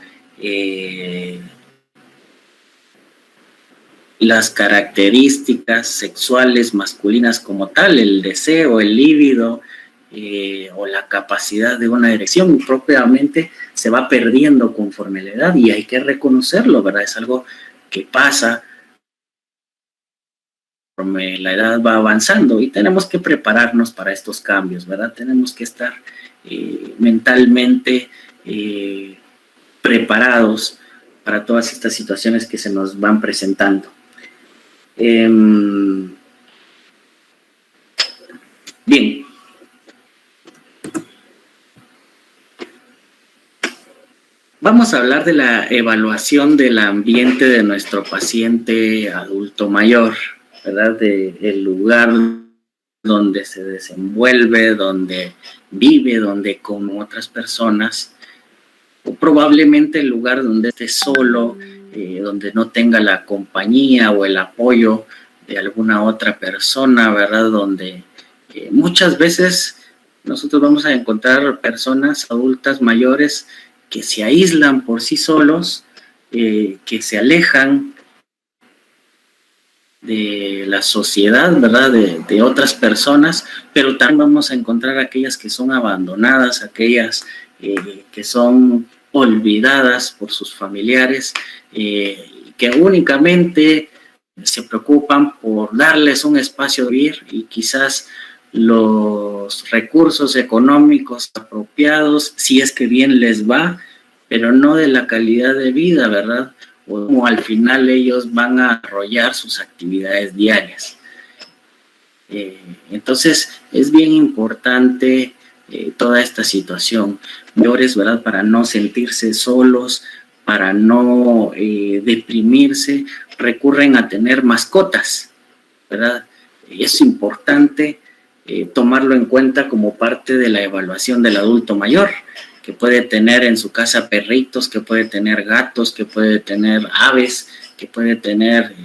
las características sexuales masculinas como tal, el deseo, el líbido, o la capacidad de una erección propiamente se va perdiendo conforme la edad, y hay que reconocerlo, ¿verdad? Es algo que pasa conforme la edad va avanzando, y tenemos que prepararnos para estos cambios, ¿verdad? Tenemos que estar mentalmente preparados para todas estas situaciones que se nos van presentando. Bien. Vamos a hablar de la evaluación del ambiente de nuestro paciente adulto mayor, ¿verdad? Del lugar donde se desenvuelve, donde vive, donde come otras personas, o probablemente el lugar donde esté solo, donde no tenga la compañía o el apoyo de alguna otra persona, ¿verdad? Donde muchas veces nosotros vamos a encontrar personas adultas mayores que se aíslan por sí solos, que se alejan de la sociedad, ¿verdad? De otras personas, pero también vamos a encontrar aquellas que son abandonadas, aquellas que son olvidadas por sus familiares, que únicamente se preocupan por darles un espacio de vivir, y quizás los recursos económicos apropiados, si es que bien les va, pero no de la calidad de vida, ¿verdad? O como al final ellos van a desarrollar sus actividades diarias. Entonces, es bien importante toda esta situación, mayores, ¿verdad? Para no sentirse solos, para no deprimirse, recurren a tener mascotas, ¿verdad? Es importante tomarlo en cuenta como parte de la evaluación del adulto mayor, que puede tener en su casa perritos, que puede tener gatos, que puede tener aves, que puede tener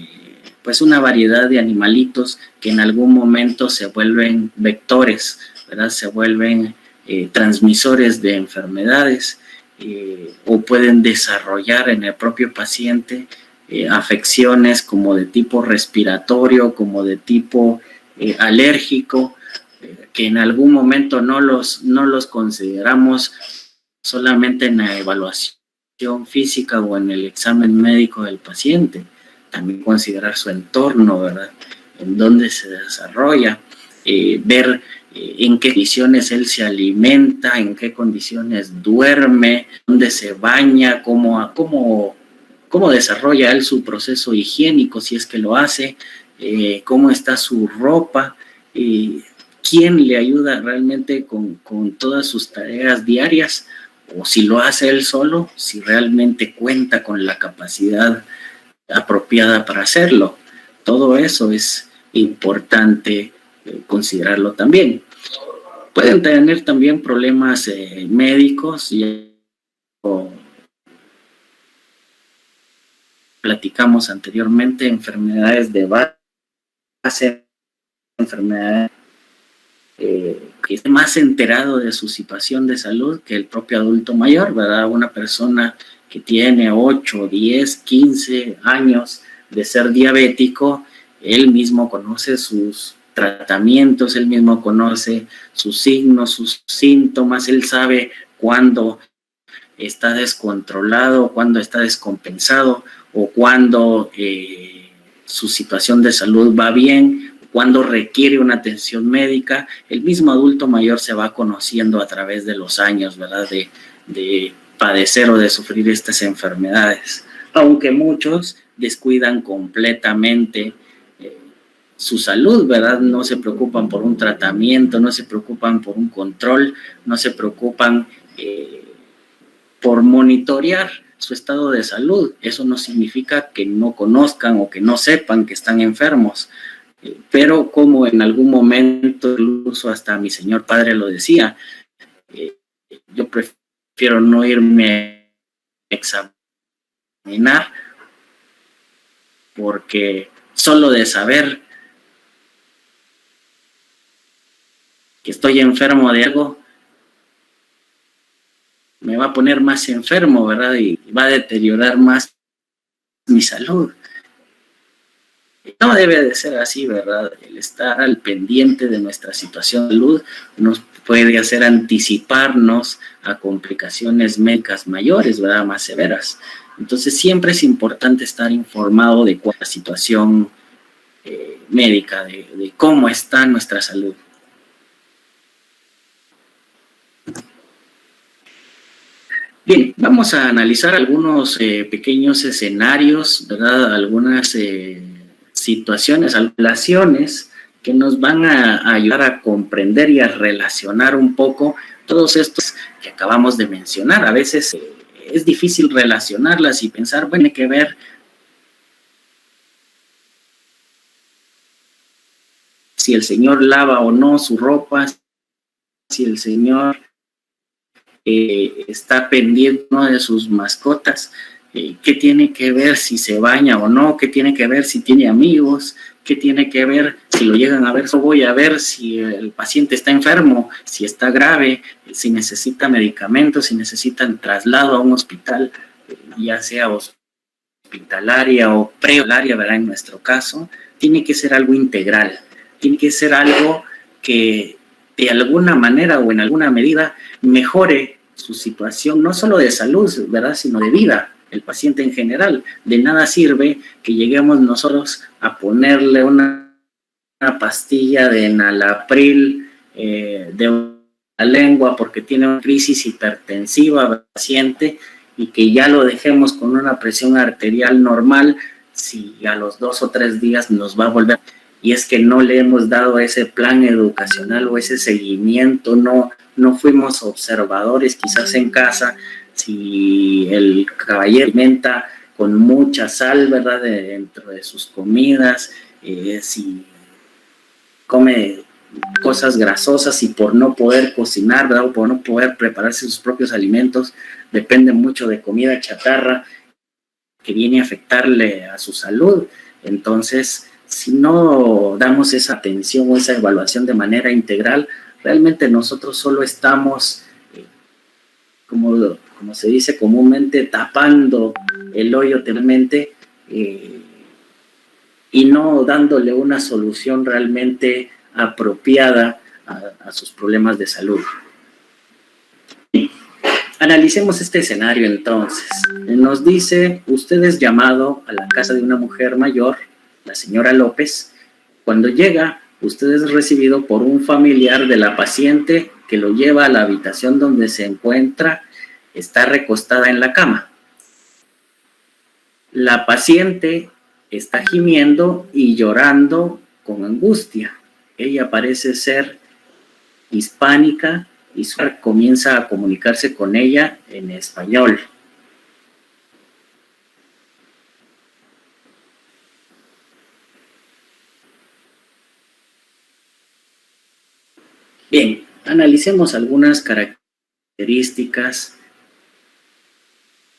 pues una variedad de animalitos que en algún momento se vuelven vectores, ¿verdad? Se vuelven transmisores de enfermedades, o pueden desarrollar en el propio paciente afecciones como de tipo respiratorio, como de tipo alérgico, que en algún momento no los consideramos solamente en la evaluación física o en el examen médico del paciente. También considerar su entorno, ¿verdad? En dónde se desarrolla, ver en qué condiciones él se alimenta, en qué condiciones duerme, dónde se baña, cómo desarrolla él su proceso higiénico, si es que lo hace, cómo está su ropa, quién le ayuda realmente con todas sus tareas diarias, o si lo hace él solo, si realmente cuenta con la capacidad apropiada para hacerlo. Todo eso es importante considerarlo también. Pueden tener también problemas médicos, o platicamos anteriormente, enfermedades de base, enfermedades que esté más enterado de su situación de salud que el propio adulto mayor, ¿verdad? Una persona que tiene 8, 10, 15 años de ser diabético, él mismo conoce sus tratamientos, él mismo conoce sus signos, sus síntomas, él sabe cuándo está descontrolado, cuándo está descompensado o cuándo su situación de salud va bien, cuándo requiere una atención médica. El mismo adulto mayor se va conociendo a través de los años, ¿verdad? De padecer o de sufrir estas enfermedades, aunque muchos descuidan completamente su salud, ¿verdad? No se preocupan por un tratamiento, no se preocupan por un control, no se preocupan por monitorear su estado de salud. Eso no significa que no conozcan o que no sepan que están enfermos, pero como en algún momento, incluso hasta mi señor padre lo decía, yo prefiero no irme a examinar porque solo de saber que estoy enfermo de algo me va a poner más enfermo, ¿verdad? Y va a deteriorar más mi salud. No debe de ser así, ¿verdad? El estar al pendiente de nuestra situación de salud nos puede hacer anticiparnos a complicaciones médicas mayores, ¿verdad? Más severas. Entonces siempre es importante estar informado de cuál es la situación médica, de cómo está nuestra salud. Bien, vamos a analizar algunos pequeños escenarios, ¿verdad? Algunas situaciones, relaciones que nos van a ayudar a comprender y a relacionar un poco todos estos que acabamos de mencionar. A veces es difícil relacionarlas y pensar, bueno, tiene que ver si el señor lava o no su ropa, si el señor está pendiente de sus mascotas, qué tiene que ver si se baña o no, qué tiene que ver si tiene amigos, qué tiene que ver si lo llegan a ver. Yo voy a ver si el paciente está enfermo, si está grave, si necesita medicamentos, si necesitan traslado a un hospital, ya sea hospitalaria o prehospitalaria, ¿verdad? En nuestro caso, tiene que ser algo integral, tiene que ser algo que de alguna manera o en alguna medida mejore su situación, no solo de salud, ¿verdad?, sino de vida, el paciente en general. De nada sirve que lleguemos nosotros a ponerle una pastilla de enalapril de la lengua porque tiene una crisis hipertensiva al paciente y que ya lo dejemos con una presión arterial normal, si a los 2 o 3 días nos va a volver. Y es que no le hemos dado ese plan educacional o ese seguimiento, no fuimos observadores quizás en casa. Si el caballero alimenta con mucha sal, ¿verdad?, dentro de sus comidas, si come cosas grasosas y por no poder cocinar, ¿verdad?, o por no poder prepararse sus propios alimentos, depende mucho de comida chatarra que viene a afectarle a su salud. Entonces, si no damos esa atención o esa evaluación de manera integral, realmente nosotros solo estamos, como se dice comúnmente, tapando el hoyo totalmente y no dándole una solución realmente apropiada a sus problemas de salud. Analicemos este escenario entonces. Nos dice, usted es llamado a la casa de una mujer mayor, la señora López. Cuando llega, usted es recibido por un familiar de la paciente que lo lleva a la habitación donde se encuentra. Está recostada en la cama. La paciente está gimiendo y llorando con angustia. Ella parece ser hispánica y comienza a comunicarse con ella en español. Bien, analicemos algunas características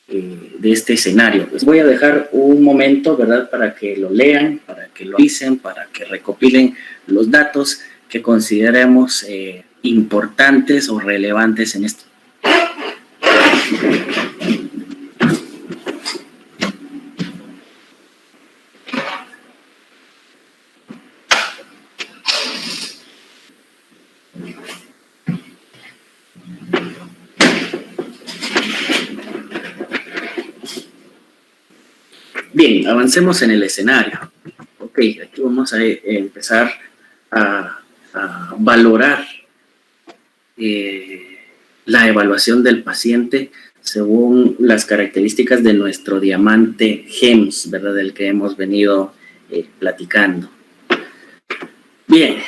de este escenario. Les voy a dejar un momento, ¿verdad?, para que lo lean, para que lo dicen, para que recopilen los datos que consideremos importantes o relevantes en esto. Bien, avancemos en el escenario. Ok, aquí vamos a empezar a valorar la evaluación del paciente según las características de nuestro diamante GEMS, ¿verdad? Del que hemos venido platicando. Bien,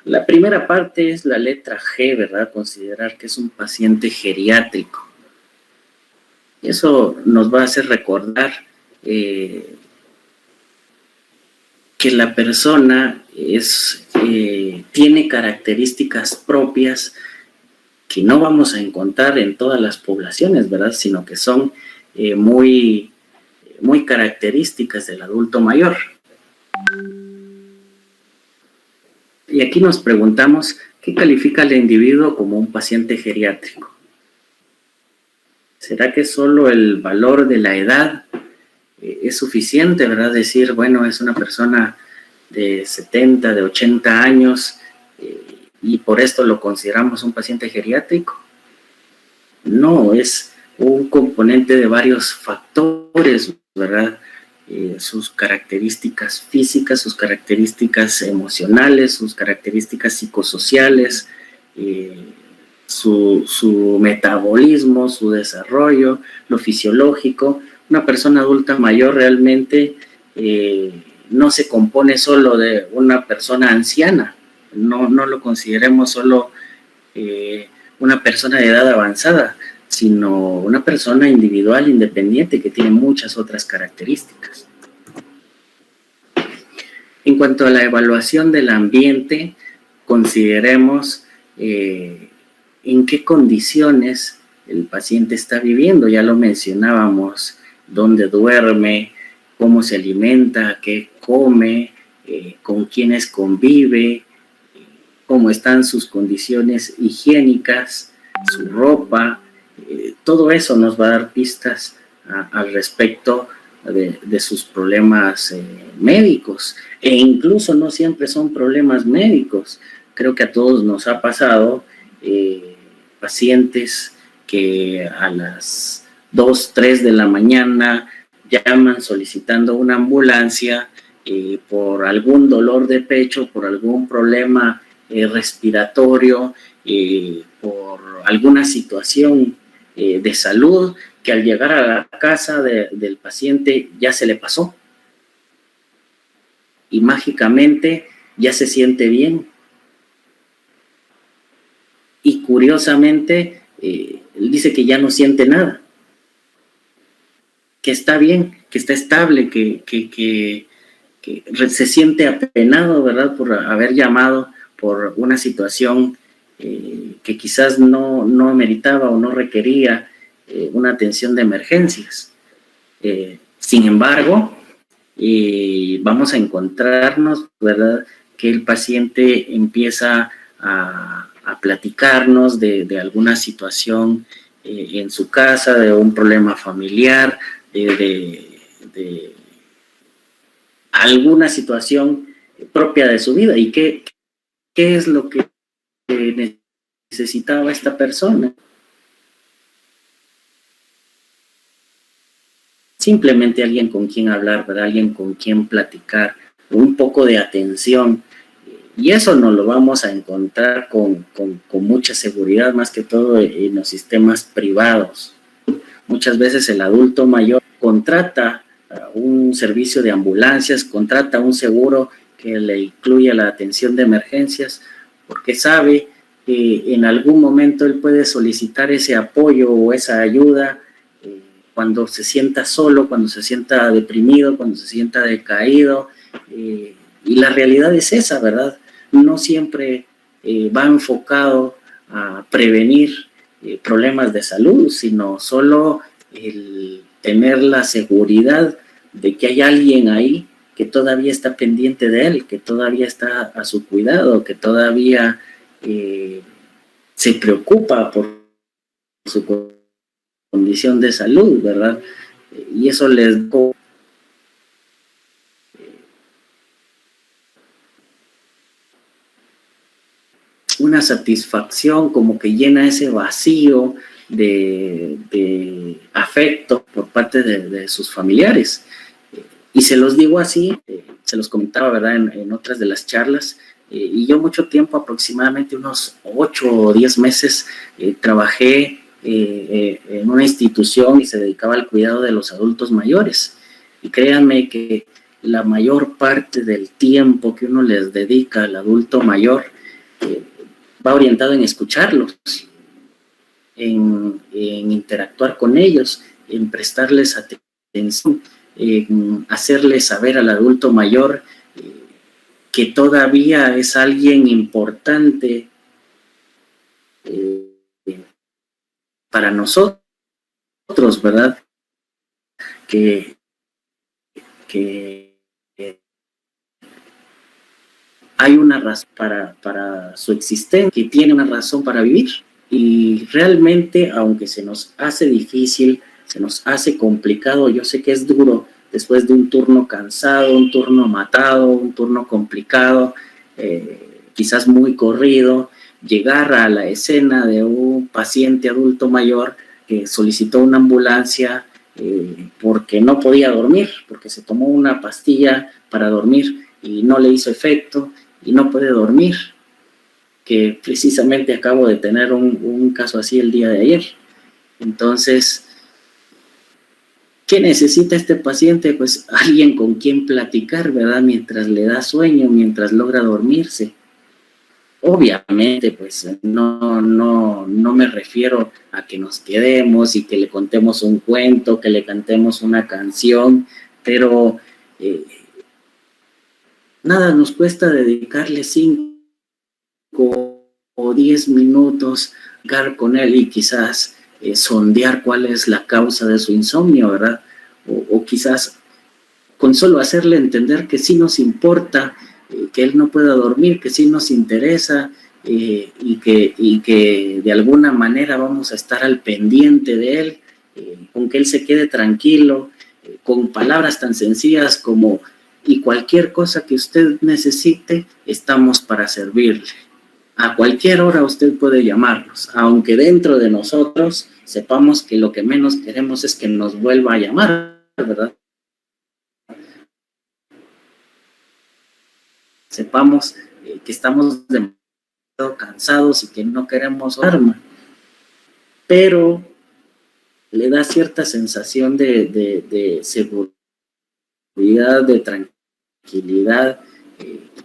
la primera parte es la letra G, ¿verdad? Considerar que es un paciente geriátrico. Eso nos va a hacer recordar que la persona tiene características propias que no vamos a encontrar en todas las poblaciones, ¿verdad? Sino que son muy características del adulto mayor. Y aquí nos preguntamos, ¿qué califica al individuo como un paciente geriátrico? ¿Será que solo el valor de la edad es suficiente, ¿verdad? Decir, bueno, es una persona de 70, de 80 años y por esto lo consideramos un paciente geriátrico. No, es un componente de varios factores, ¿verdad? Sus características físicas, sus características emocionales, sus características psicosociales, su metabolismo, su desarrollo, lo fisiológico. Una persona adulta mayor realmente no se compone solo de una persona anciana, no lo consideremos solo una persona de edad avanzada, sino una persona individual, independiente, que tiene muchas otras características. En cuanto a la evaluación del ambiente, consideremos en qué condiciones el paciente está viviendo. Ya lo mencionábamos, dónde duerme, cómo se alimenta, qué come, con quiénes convive, cómo están sus condiciones higiénicas, su ropa. Todo eso nos va a dar pistas al respecto de sus problemas médicos, e incluso no siempre son problemas médicos. Creo que a todos nos ha pasado pacientes que a las 2, 3 de la mañana llaman solicitando una ambulancia por algún dolor de pecho, por algún problema respiratorio, por alguna situación de salud, que al llegar a la casa del paciente ya se le pasó y mágicamente ya se siente bien. Y curiosamente él dice que ya no siente nada, que está bien, que está estable, que se siente apenado, ¿verdad? Por haber llamado por una situación que quizás no meritaba o no requería una atención de emergencias. Sin embargo, vamos a encontrarnos, ¿verdad?, que el paciente empieza a platicarnos de alguna situación en su casa, de un problema familiar, de alguna situación propia de su vida. ¿Y qué es lo que necesitaba esta persona? Simplemente alguien con quien hablar, ¿verdad? Alguien con quien platicar, un poco de atención. Y eso nos lo vamos a encontrar con mucha seguridad, más que todo en los sistemas privados. Muchas veces el adulto mayor contrata un servicio de ambulancias, contrata un seguro que le incluya la atención de emergencias, porque sabe que en algún momento él puede solicitar ese apoyo o esa ayuda cuando se sienta solo, cuando se sienta deprimido, cuando se sienta decaído. Y la realidad es esa, ¿verdad? No siempre va enfocado a prevenir problemas de salud, sino solo el tener la seguridad de que hay alguien ahí que todavía está pendiente de él, que todavía está a su cuidado, que todavía se preocupa por su condición de salud, ¿verdad? Y eso les da una satisfacción, como que llena ese vacío de afecto por parte de sus familiares. Y se los digo así, se los comentaba, ¿verdad?, en otras de las charlas, y yo mucho tiempo, aproximadamente unos 8 o 10 meses, trabajé en una institución y se dedicaba al cuidado de los adultos mayores. Y créanme que la mayor parte del tiempo que uno les dedica al adulto mayor va orientado en escucharlos, en interactuar con ellos, en prestarles atención, en hacerles saber al adulto mayor que todavía es alguien importante para nosotros, ¿verdad? Que hay una razón para su existencia, que tiene una razón para vivir. Y realmente, aunque se nos hace difícil, se nos hace complicado, yo sé que es duro después de un turno cansado, un turno matado, un turno complicado, quizás muy corrido, llegar a la escena de un paciente adulto mayor que solicitó una ambulancia porque no podía dormir, porque se tomó una pastilla para dormir y no le hizo efecto y no puede dormir, que precisamente acabo de tener un caso así el día de ayer. Entonces, ¿qué necesita este paciente? Pues alguien con quien platicar, ¿verdad? Mientras le da sueño, mientras logra dormirse. Obviamente, pues no me refiero a que nos quedemos y que le contemos un cuento, que le cantemos una canción, pero nada nos cuesta dedicarle 5 o 10 minutos, hablar con él y quizás sondear cuál es la causa de su insomnio, ¿verdad? O quizás con solo hacerle entender que sí nos importa, que él no pueda dormir, que sí nos interesa y que de alguna manera vamos a estar al pendiente de él, con que él se quede tranquilo, con palabras tan sencillas como: y cualquier cosa que usted necesite, estamos para servirle. A cualquier hora usted puede llamarnos, aunque dentro de nosotros sepamos que lo que menos queremos es que nos vuelva a llamar, ¿verdad? Sepamos que estamos demasiado cansados y que no queremos arma, pero le da cierta sensación de seguridad, de tranquilidad,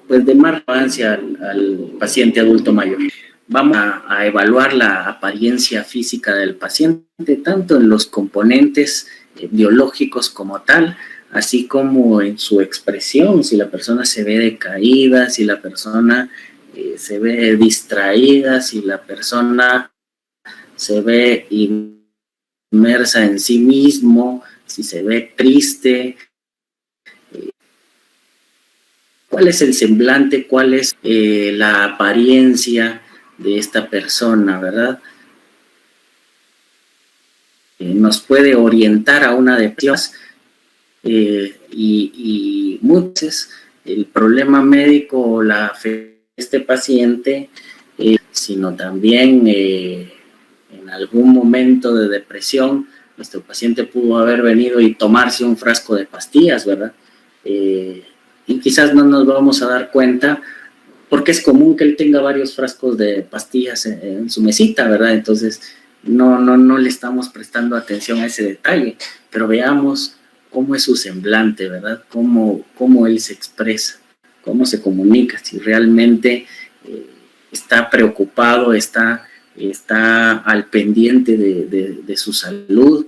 pues de más relevancia al paciente adulto mayor. Vamos a evaluar la apariencia física del paciente, tanto en los componentes biológicos como tal, así como en su expresión, si la persona se ve decaída, si la persona se ve distraída, si la persona se ve inmersa en sí mismo, si se ve triste. ¿Cuál es el semblante? ¿Cuál es la apariencia de esta persona, verdad? Nos puede orientar a una depresión y muchas veces el problema médico o la fe de este paciente, sino también en algún momento de depresión, nuestro paciente pudo haber venido y tomarse un frasco de pastillas, ¿verdad? Y quizás no nos vamos a dar cuenta porque es común que él tenga varios frascos de pastillas en su mesita, ¿verdad? Entonces no le estamos prestando atención a ese detalle, pero veamos cómo es su semblante, ¿verdad? Cómo él se expresa, cómo se comunica, si realmente está preocupado, está al pendiente de su salud,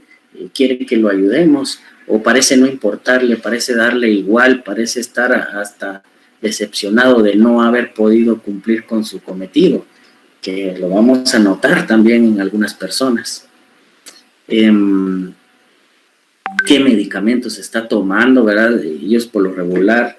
quiere que lo ayudemos, o parece no importarle, parece darle igual, parece estar hasta decepcionado de no haber podido cumplir con su cometido, que lo vamos a notar también en algunas personas. ¿Qué medicamentos está tomando, verdad? Ellos por lo regular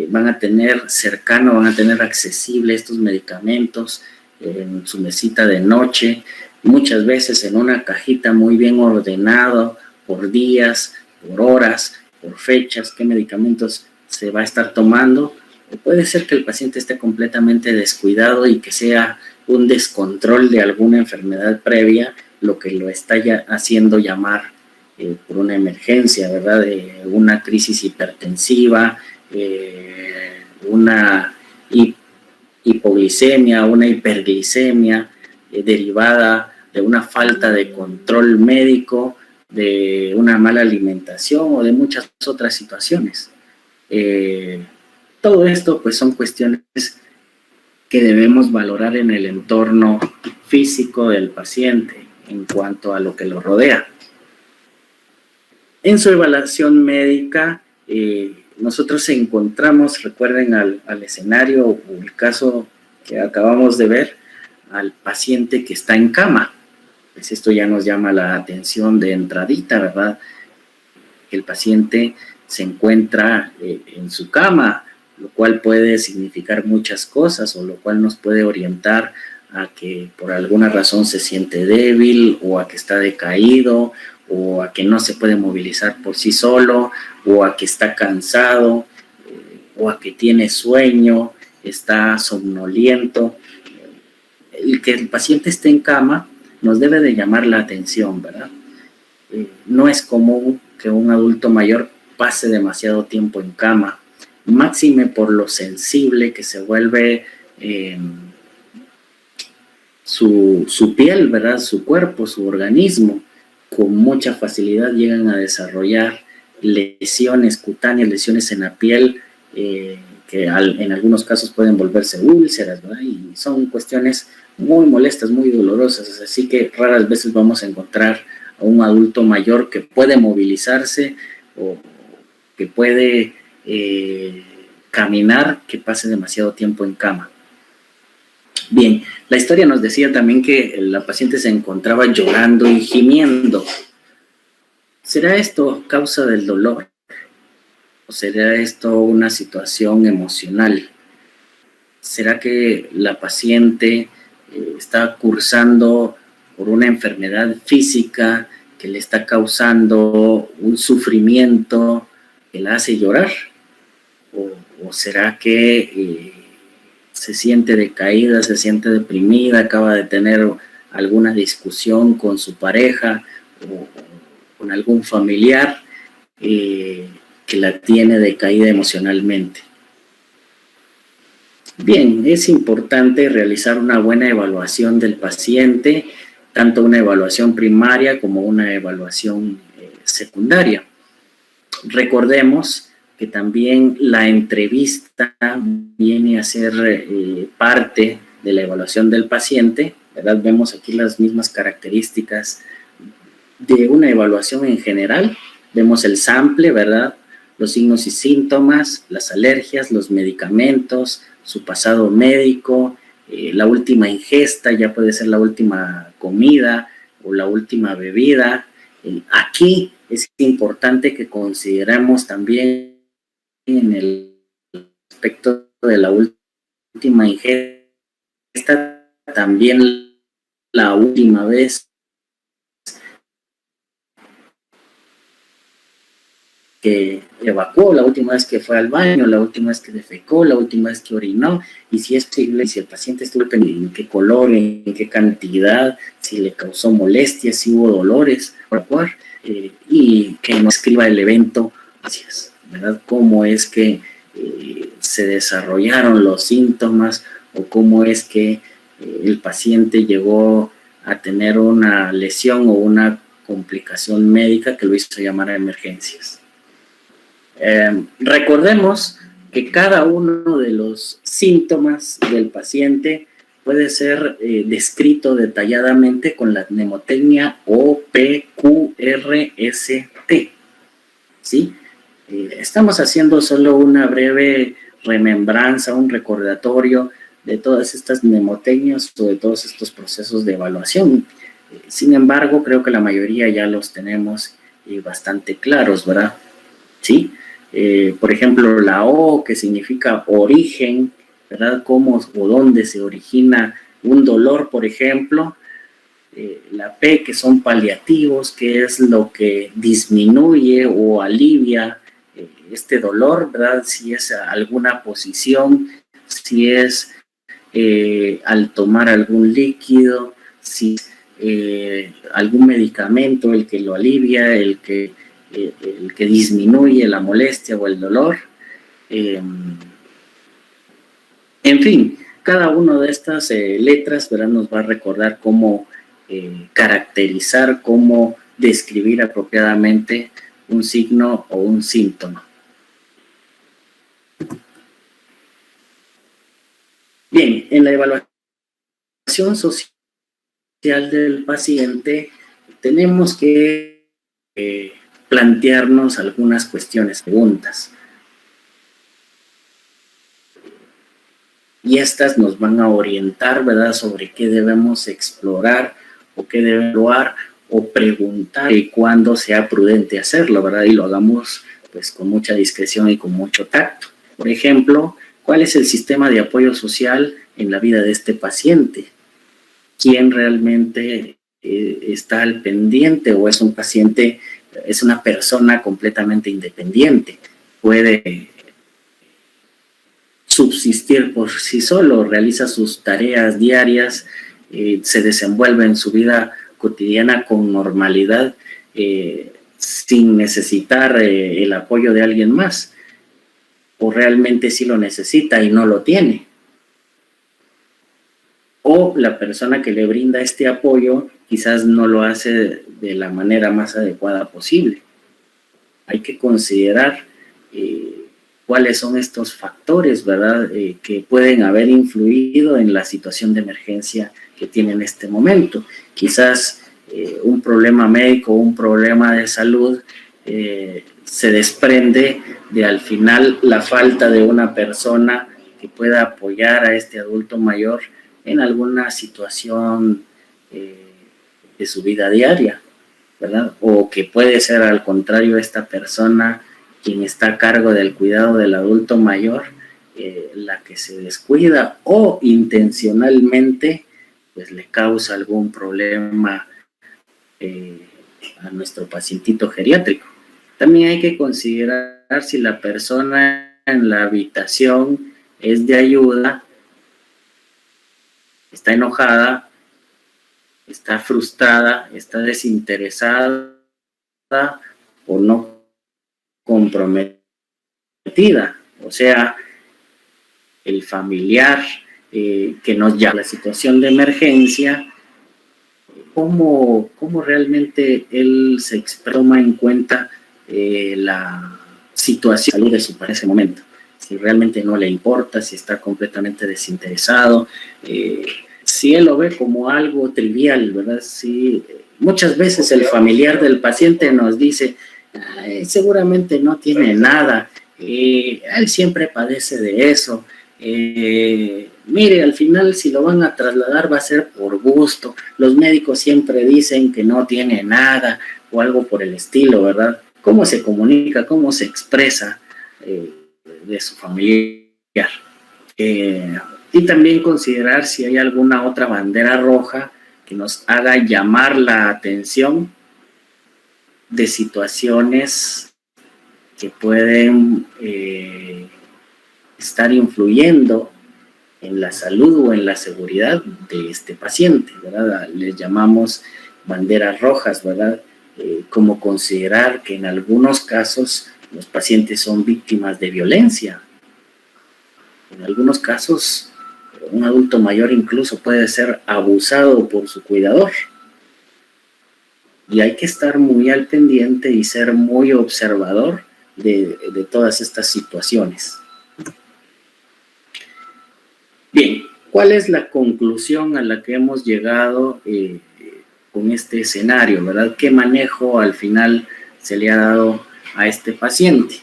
van a tener cercano, van a tener accesible estos medicamentos en su mesita de noche, muchas veces en una cajita muy bien ordenado por días, por horas, por fechas, qué medicamentos se va a estar tomando. Puede ser que el paciente esté completamente descuidado y que sea un descontrol de alguna enfermedad previa lo que lo está haciendo llamar por una emergencia, ¿verdad? De una crisis hipertensiva, una hipoglicemia, una hiperglicemia derivada de una falta de control médico, de una mala alimentación o de muchas otras situaciones. Todo esto pues son cuestiones que debemos valorar en el entorno físico del paciente en cuanto a lo que lo rodea. En su evaluación médica, nosotros encontramos, recuerden al escenario o el caso que acabamos de ver, al paciente que está en cama. Pues esto ya nos llama la atención de entradita, ¿verdad? El paciente se encuentra en su cama, lo cual puede significar muchas cosas o lo cual nos puede orientar a que por alguna razón se siente débil o a que está decaído o a que no se puede movilizar por sí solo o a que está cansado o a que tiene sueño, está somnoliento. El que el paciente esté en cama nos debe de llamar la atención, ¿verdad? No es común que un adulto mayor pase demasiado tiempo en cama, máxime por lo sensible que se vuelve su piel, ¿verdad? Su cuerpo, su organismo. Con mucha facilidad llegan a desarrollar lesiones cutáneas, lesiones en la piel, que en algunos casos pueden volverse úlceras, ¿verdad? Y son cuestiones muy molestas, muy dolorosas, así que raras veces vamos a encontrar a un adulto mayor que puede movilizarse o que puede caminar, que pase demasiado tiempo en cama. Bien, la historia nos decía también que la paciente se encontraba llorando y gimiendo. ¿Será esto causa del dolor? ¿O será esto una situación emocional? ¿Será que la paciente está cursando por una enfermedad física que le está causando un sufrimiento que la hace llorar? ¿O será que se siente decaída, se siente deprimida, acaba de tener alguna discusión con su pareja o con algún familiar que la tiene decaída emocionalmente? Bien, es importante realizar una buena evaluación del paciente, tanto una evaluación primaria como una evaluación secundaria. Recordemos que también la entrevista viene a ser parte de la evaluación del paciente, ¿verdad? Vemos aquí las mismas características de una evaluación en general. Vemos el sample, ¿verdad? Los signos y síntomas, las alergias, los medicamentos, su pasado médico, la última ingesta, ya puede ser la última comida o la última bebida. Aquí es importante que consideremos también en el aspecto de la última ingesta, también la última vez que evacuó, la última vez que fue al baño, la última vez que defecó, la última vez que orinó, y si es posible, si el paciente estuvo en qué color, en qué cantidad, si le causó molestias, si hubo dolores, y que nos escriba el evento, ¿verdad? Cómo es que se desarrollaron los síntomas o cómo es que el paciente llegó a tener una lesión o una complicación médica que lo hizo llamar a emergencias. Recordemos que cada uno de los síntomas del paciente puede ser descrito detalladamente con la mnemotecnia OPQRST, ¿sí? Estamos haciendo solo una breve remembranza, un recordatorio de todas estas mnemotecnias o de todos estos procesos de evaluación. Sin embargo, creo que la mayoría ya los tenemos bastante claros, ¿verdad? ¿Sí? Por ejemplo, la O, que significa origen, ¿verdad? Cómo o dónde se origina un dolor, por ejemplo. La P, que son paliativos, que es lo que disminuye o alivia este dolor, ¿verdad? Si es alguna posición, si es al tomar algún líquido, si algún medicamento el que lo alivia, el que disminuye la molestia o el dolor. En fin, cada una de estas letras, ¿verdad?, nos va a recordar cómo caracterizar, cómo describir apropiadamente un signo o un síntoma. Bien, en la evaluación social del paciente tenemos que plantearnos algunas cuestiones, preguntas. Y estas nos van a orientar, ¿verdad?, sobre qué debemos explorar o qué debemos evaluar o preguntar y cuándo sea prudente hacerlo, ¿verdad? Y lo hagamos pues con mucha discreción y con mucho tacto. Por ejemplo, ¿cuál es el sistema de apoyo social en la vida de este paciente? ¿Quién realmente está al pendiente o es un paciente, es una persona completamente independiente? Puede subsistir por sí solo, realiza sus tareas diarias, se desenvuelve en su vida cotidiana con normalidad, sin necesitar el apoyo de alguien más, o realmente sí lo necesita y no lo tiene. O la persona que le brinda este apoyo quizás no lo hace de la manera más adecuada posible. Hay que considerar cuáles son estos factores, ¿verdad?, que pueden haber influido en la situación de emergencia que tiene en este momento. Quizás un problema médico, un problema de salud se desprende de al final la falta de una persona que pueda apoyar a este adulto mayor en alguna situación de su vida diaria, ¿verdad? O que puede ser al contrario esta persona quien está a cargo del cuidado del adulto mayor, la que se descuida o intencionalmente pues le causa algún problema a nuestro pacientito geriátrico. También hay que considerar si la persona en la habitación es de ayuda, está enojada, está frustrada, está desinteresada o no comprometida. O sea, el familiar que nos llama a la situación de emergencia, cómo realmente él se toma en cuenta la situación de salud de su pareja en ese momento. Si realmente no le importa, si está completamente desinteresado, si él lo ve como algo trivial, ¿verdad? Si muchas veces el familiar del paciente nos dice, seguramente no tiene nada, él siempre padece de eso, mire, al final si lo van a trasladar va a ser por gusto, los médicos siempre dicen que no tiene nada o algo por el estilo, ¿verdad? ¿Cómo se comunica, cómo se expresa de su familiar? Y también considerar si hay alguna otra bandera roja que nos haga llamar la atención de situaciones que pueden estar influyendo en la salud o en la seguridad de este paciente, ¿verdad? Les llamamos banderas rojas, ¿verdad? Como considerar que en algunos casos los pacientes son víctimas de violencia. En algunos casos, un adulto mayor incluso puede ser abusado por su cuidador. Y hay que estar muy al pendiente y ser muy observador de todas estas situaciones. Bien, ¿cuál es la conclusión a la que hemos llegado con este escenario, ¿verdad? ¿Qué manejo al final se le ha dado a este paciente?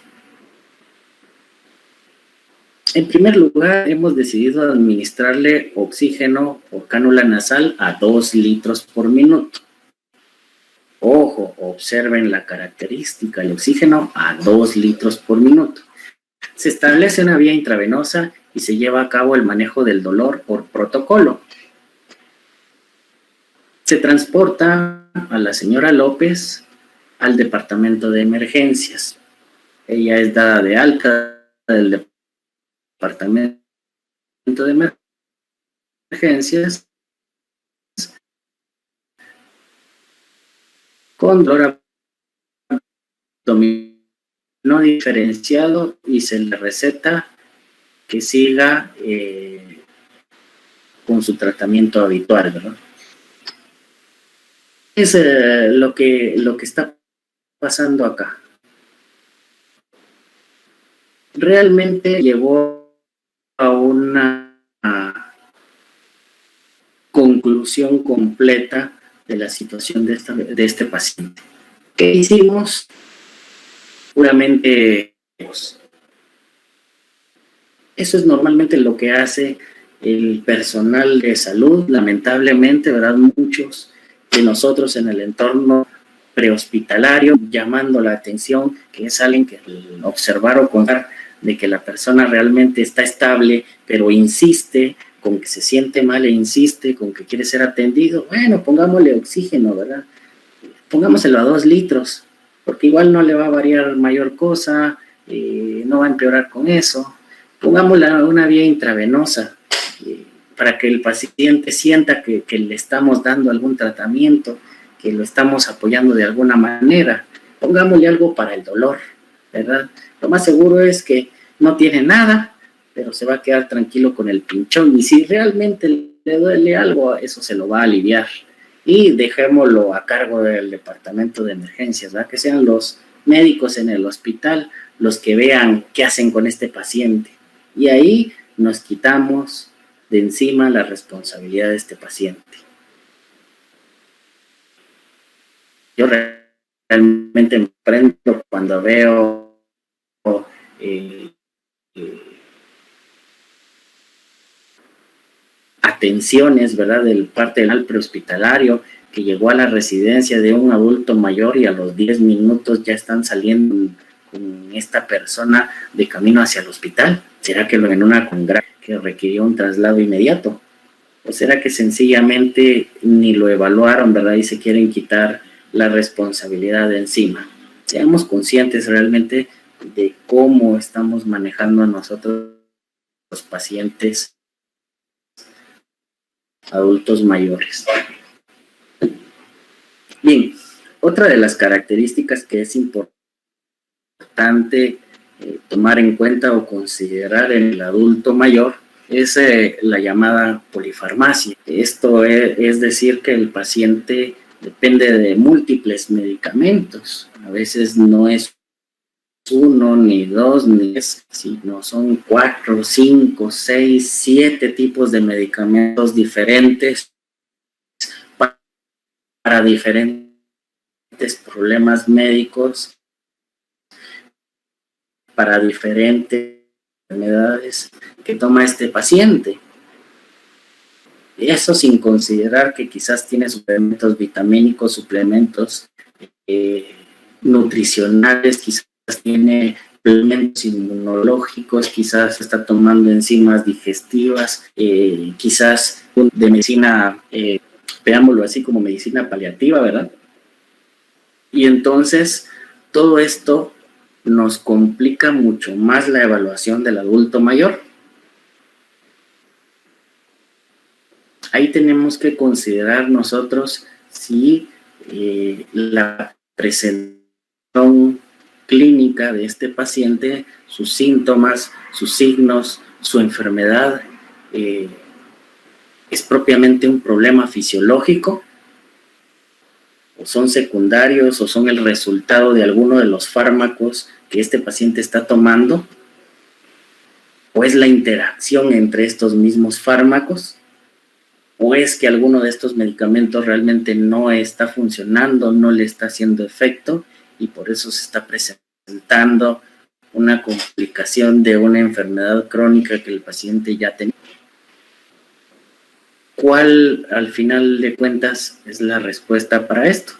En primer lugar, hemos decidido administrarle oxígeno por cánula nasal a 2 litros por minuto. Ojo, observen la característica, el oxígeno a 2 litros por minuto. Se establece una vía intravenosa y se lleva a cabo el manejo del dolor por protocolo. Se transporta a la señora López al departamento de emergencias. Ella es dada de alta del departamento de emergencias con dolor abdominal no diferenciado y se le receta que siga con su tratamiento habitual, ¿verdad? Es lo que está pasando acá. Realmente llevó a una conclusión completa de la situación de este paciente. ¿Qué hicimos? Puramente eso es normalmente lo que hace el personal de salud, lamentablemente, ¿verdad? Muchos de nosotros en el entorno prehospitalario, llamando la atención, que es alguien que observar o contar de que la persona realmente está estable, pero insiste con que se siente mal e insiste con que quiere ser atendido. Bueno, pongámosle oxígeno, ¿verdad? Pongámoselo a 2 litros, porque igual no le va a variar mayor cosa, no va a empeorar con eso. Pongámosla a una vía intravenosa para que el paciente sienta que le estamos dando algún tratamiento, que lo estamos apoyando de alguna manera. Pongámosle algo para el dolor, ¿verdad? Lo más seguro es que no tiene nada, pero se va a quedar tranquilo con el pinchón. Y si realmente le duele algo, eso se lo va a aliviar. Y dejémoslo a cargo del departamento de emergencias, ¿verdad? Que sean los médicos en el hospital los que vean qué hacen con este paciente. Y ahí nos quitamos de encima la responsabilidad de este paciente. Yo realmente me prendo cuando veo atenciones, ¿verdad?, del parte del prehospitalario, que llegó a la residencia de un adulto mayor y a los 10 minutos ya están saliendo con esta persona de camino hacia el hospital. ¿Será que en una congresión que requirió un traslado inmediato? ¿O será que sencillamente ni lo evaluaron, ¿verdad?, y se quieren quitar la responsabilidad de encima? Seamos conscientes realmente de cómo estamos manejando a nosotros los pacientes adultos mayores. Bien, otra de las características que es importante tomar en cuenta o considerar en el adulto mayor es la llamada polifarmacia. Esto es decir que el paciente depende de múltiples medicamentos. A veces no es 1, ni 2, ni 3, sino son 4, 5, 6, 7 tipos de medicamentos diferentes para diferentes problemas médicos, para diferentes enfermedades que toma este paciente. Eso sin considerar que quizás tiene suplementos vitamínicos, suplementos nutricionales, quizás tiene suplementos inmunológicos, quizás está tomando enzimas digestivas, quizás de medicina, veámoslo así como medicina paliativa, ¿verdad? Y entonces todo esto nos complica mucho más la evaluación del adulto mayor. Ahí tenemos que considerar nosotros si la presentación clínica de este paciente, sus síntomas, sus signos, su enfermedad, es propiamente un problema fisiológico, o son secundarios, o son el resultado de alguno de los fármacos que este paciente está tomando, o es la interacción entre estos mismos fármacos, o es que alguno de estos medicamentos realmente no está funcionando, no le está haciendo efecto, y por eso se está presentando una complicación de una enfermedad crónica que el paciente ya tenía. ¿Cuál, al final de cuentas, es la respuesta para esto?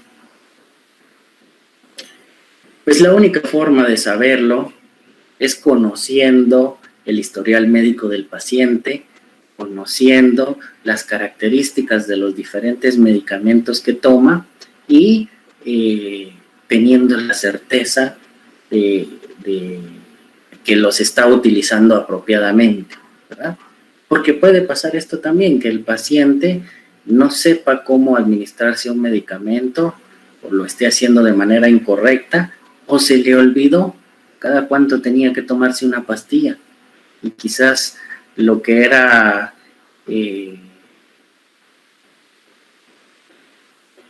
Pues la única forma de saberlo es conociendo el historial médico del paciente, conociendo las características de los diferentes medicamentos que toma y teniendo la certeza de que los está utilizando apropiadamente, ¿verdad? Porque puede pasar esto también, que el paciente no sepa cómo administrarse un medicamento o lo esté haciendo de manera incorrecta, o se le olvidó cada cuánto tenía que tomarse una pastilla. Y quizás lo que era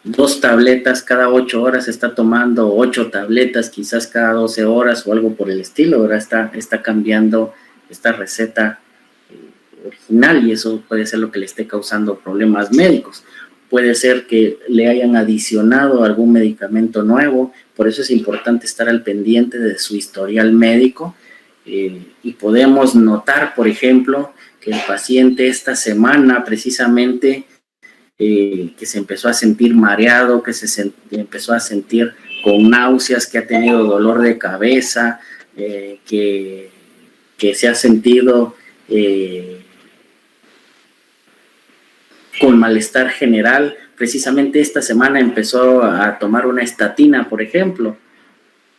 2 tabletas cada 8 horas, está tomando 8 tabletas quizás cada 12 horas o algo por el estilo. Ahora está cambiando esta receta original, y eso puede ser lo que le esté causando problemas médicos. Puede ser que le hayan adicionado algún medicamento nuevo. Por eso es importante estar al pendiente de su historial médico, y podemos notar, por ejemplo, que el paciente esta semana precisamente que se empezó a sentir mareado, que empezó a sentir con náuseas, que ha tenido dolor de cabeza, que se ha sentido con malestar general. Precisamente esta semana empezó a tomar una estatina, por ejemplo,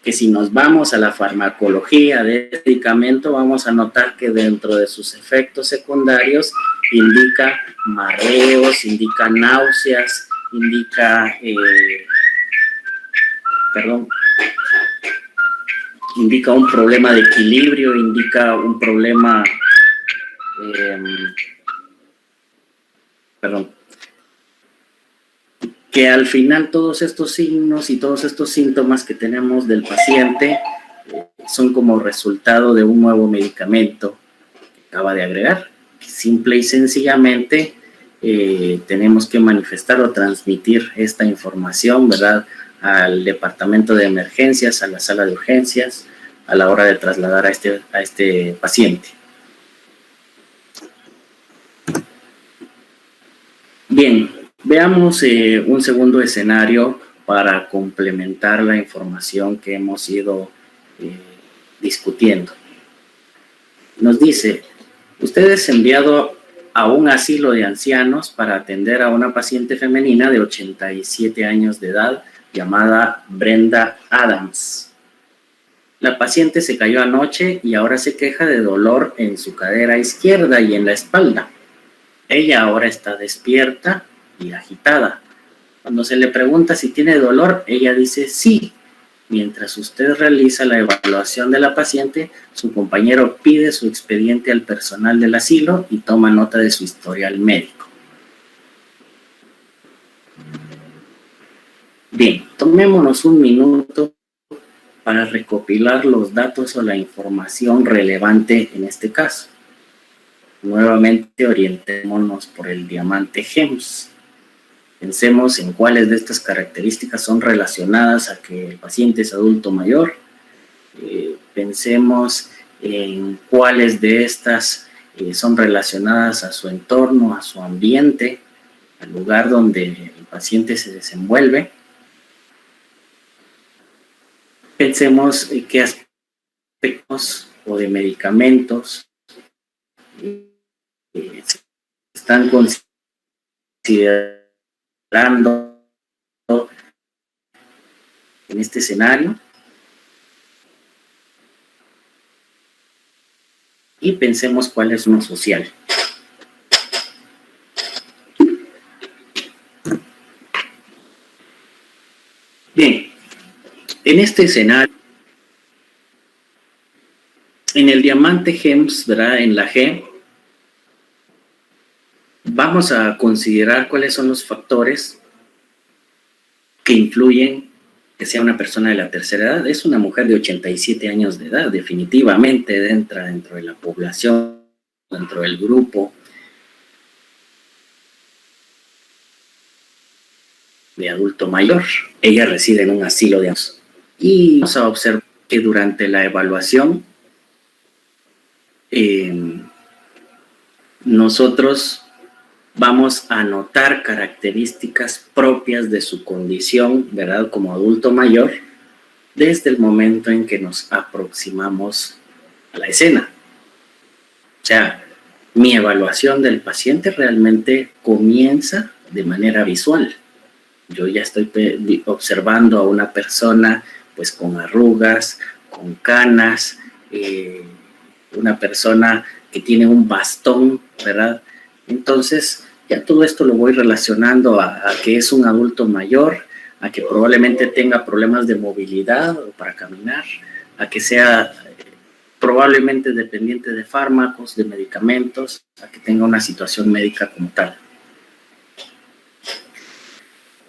que si nos vamos a la farmacología de este medicamento, vamos a notar que dentro de sus efectos secundarios indica mareos, indica náuseas, indica un problema de equilibrio, indica un problema, que al final todos estos signos y todos estos síntomas que tenemos del paciente son como resultado de un nuevo medicamento que acaba de agregar. Simple y sencillamente tenemos que manifestar o transmitir esta información, ¿verdad?, al departamento de emergencias, a la sala de urgencias, a la hora de trasladar a este paciente. Bien, veamos un segundo escenario para complementar la información que hemos ido discutiendo. Nos dice: usted es enviado a un asilo de ancianos para atender a una paciente femenina de 87 años de edad llamada Brenda Adams. La paciente se cayó anoche y ahora se queja de dolor en su cadera izquierda y en la espalda. Ella ahora está despierta y agitada. Cuando se le pregunta si tiene dolor, ella dice sí. Mientras usted realiza la evaluación de la paciente, su compañero pide su expediente al personal del asilo y toma nota de su historial médico. Bien, tomémonos un minuto para recopilar los datos o la información relevante en este caso. Nuevamente orientémonos por el diamante GEMS. Pensemos en cuáles de estas características son relacionadas a que el paciente es adulto mayor. Pensemos en cuáles de estas son relacionadas a su entorno, a su ambiente, al lugar donde el paciente se desenvuelve. Pensemos en qué aspectos o de medicamentos se están considerando en este escenario, y pensemos cuál es uno social. Bien, en este escenario, en el diamante GEMS, ¿verdad?, en la G, vamos a considerar cuáles son los factores que influyen que sea una persona de la tercera edad. Es una mujer de 87 años de edad, definitivamente entra dentro de la población, dentro del grupo de adulto mayor. Ella reside en un asilo de ancianos. Y vamos a observar que durante la evaluación nosotros vamos a notar características propias de su condición, ¿verdad?, como adulto mayor, desde el momento en que nos aproximamos a la escena. O sea, mi evaluación del paciente realmente comienza de manera visual. Yo ya estoy observando a una persona pues con arrugas, con canas, una persona que tiene un bastón, ¿verdad? Entonces, ya todo esto lo voy relacionando a que es un adulto mayor, a que probablemente tenga problemas de movilidad o para caminar, a que sea probablemente dependiente de fármacos, de medicamentos, a que tenga una situación médica como tal.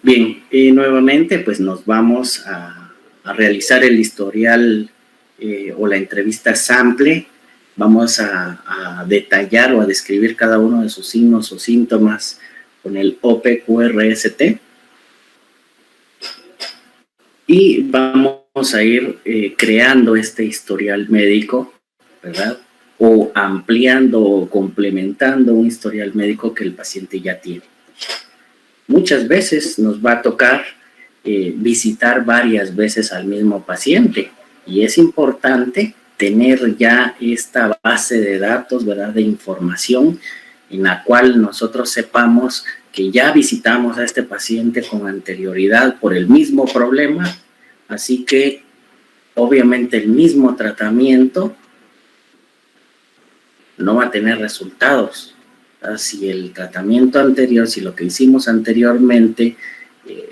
Bien, y nuevamente pues nos vamos a realizar el historial o la entrevista sample. Vamos a detallar o a describir cada uno de sus signos o síntomas con el OPQRST. Y vamos a ir creando este historial médico, ¿verdad? O ampliando o complementando un historial médico que el paciente ya tiene. Muchas veces nos va a tocar visitar varias veces al mismo paciente y es importante tener ya esta base de datos, ¿verdad? De información en la cual nosotros sepamos que ya visitamos a este paciente con anterioridad por el mismo problema, así que obviamente el mismo tratamiento no va a tener resultados. Si el tratamiento anterior, si lo que hicimos anteriormente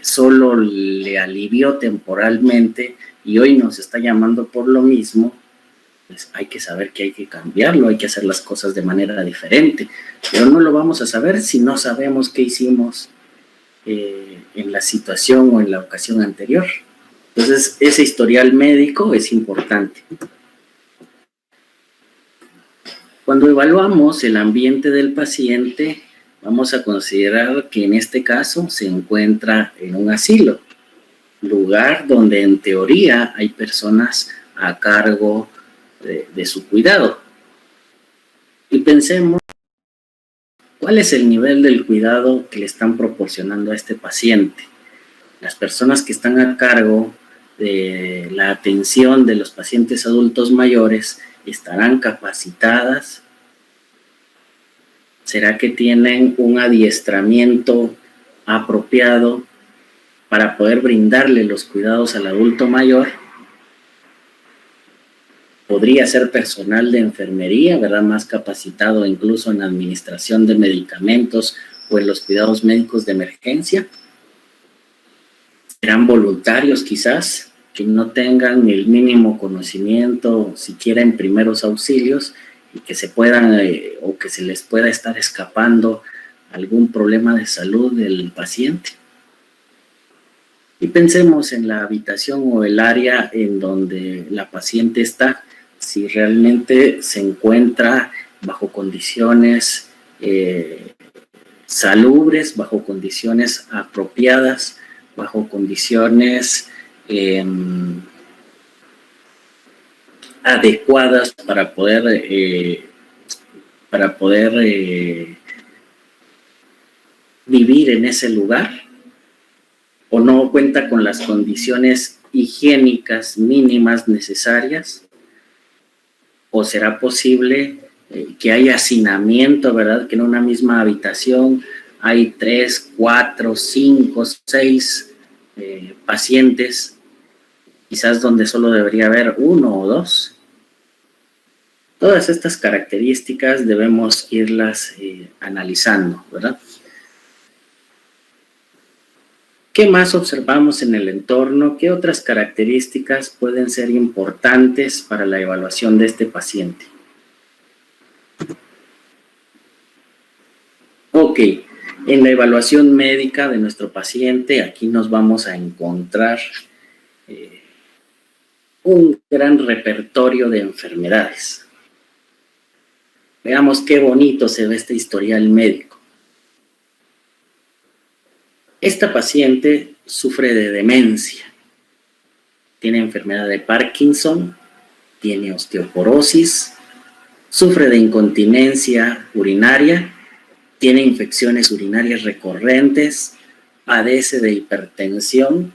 solo le alivió temporalmente y hoy nos está llamando por lo mismo, pues hay que saber que hay que cambiarlo, hay que hacer las cosas de manera diferente, pero no lo vamos a saber si no sabemos qué hicimos en la situación o en la ocasión anterior. Entonces, ese historial médico es importante. Cuando evaluamos el ambiente del paciente, vamos a considerar que en este caso se encuentra en un asilo, lugar donde en teoría hay personas a cargo de su cuidado. Y pensemos, ¿cuál es el nivel del cuidado que le están proporcionando a este paciente? Las personas que están a cargo de la atención de los pacientes adultos mayores estarán capacitadas. ¿Será que tienen un adiestramiento apropiado para poder brindarle los cuidados al adulto mayor? Podría ser personal de enfermería, ¿verdad? Más capacitado incluso en administración de medicamentos o en los cuidados médicos de emergencia. Serán voluntarios quizás que no tengan el mínimo conocimiento siquiera en primeros auxilios y que se puedan o que se les pueda estar escapando algún problema de salud del paciente. Y pensemos en la habitación o el área en donde la paciente está, si realmente se encuentra bajo condiciones salubres, bajo condiciones apropiadas, bajo condiciones adecuadas para poder vivir en ese lugar, o no cuenta con las condiciones higiénicas mínimas necesarias, o será posible que haya hacinamiento, ¿verdad? Que en una misma habitación hay 3, 4, 5, 6 pacientes, quizás donde solo debería haber 1 o 2. Todas estas características debemos irlas analizando, ¿verdad? ¿Qué más observamos en el entorno? ¿Qué otras características pueden ser importantes para la evaluación de este paciente? Ok, en la evaluación médica de nuestro paciente, aquí nos vamos a encontrar un gran repertorio de enfermedades. Veamos qué bonito se ve este historial médico. Esta paciente sufre de demencia, tiene enfermedad de Parkinson, tiene osteoporosis, sufre de incontinencia urinaria, tiene infecciones urinarias recurrentes, padece de hipertensión,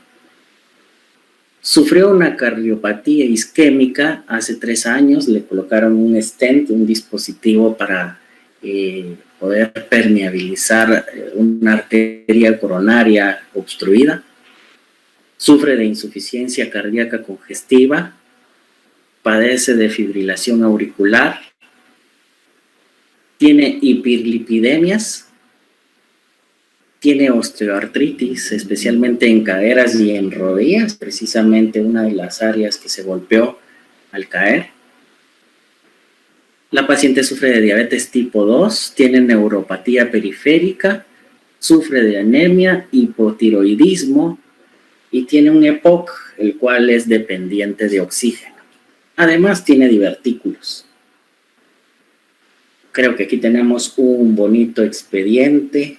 sufrió una cardiopatía isquémica hace 3 años, le colocaron un stent, un dispositivo para poder permeabilizar una arteria coronaria obstruida, sufre de insuficiencia cardíaca congestiva, padece de fibrilación auricular, tiene hiperlipidemias, tiene osteoartritis, especialmente en caderas y en rodillas, precisamente una de las áreas que se golpeó al caer. La paciente sufre de diabetes tipo 2, tiene neuropatía periférica, sufre de anemia, hipotiroidismo y tiene un EPOC, el cual es dependiente de oxígeno. Además tiene divertículos. Creo que aquí tenemos un bonito expediente,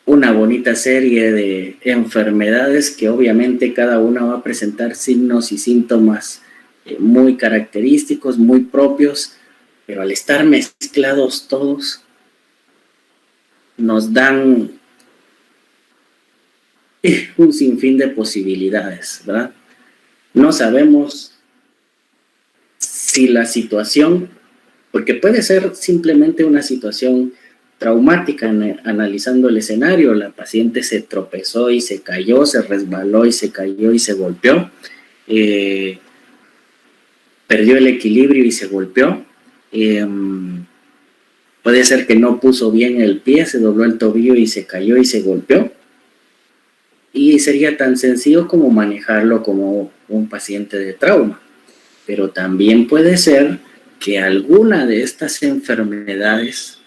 una bonita serie de enfermedades que obviamente cada una va a presentar signos y síntomas muy característicos, muy propios, pero al estar mezclados todos, nos dan un sinfín de posibilidades, ¿verdad? No sabemos si la situación, porque puede ser simplemente una situación traumática, analizando el escenario, la paciente se tropezó y se cayó, se resbaló y se cayó y se golpeó, perdió el equilibrio y se golpeó, puede ser que no puso bien el pie, se dobló el tobillo y se cayó y se golpeó, y sería tan sencillo como manejarlo como un paciente de trauma. Pero también puede ser que alguna de estas enfermedades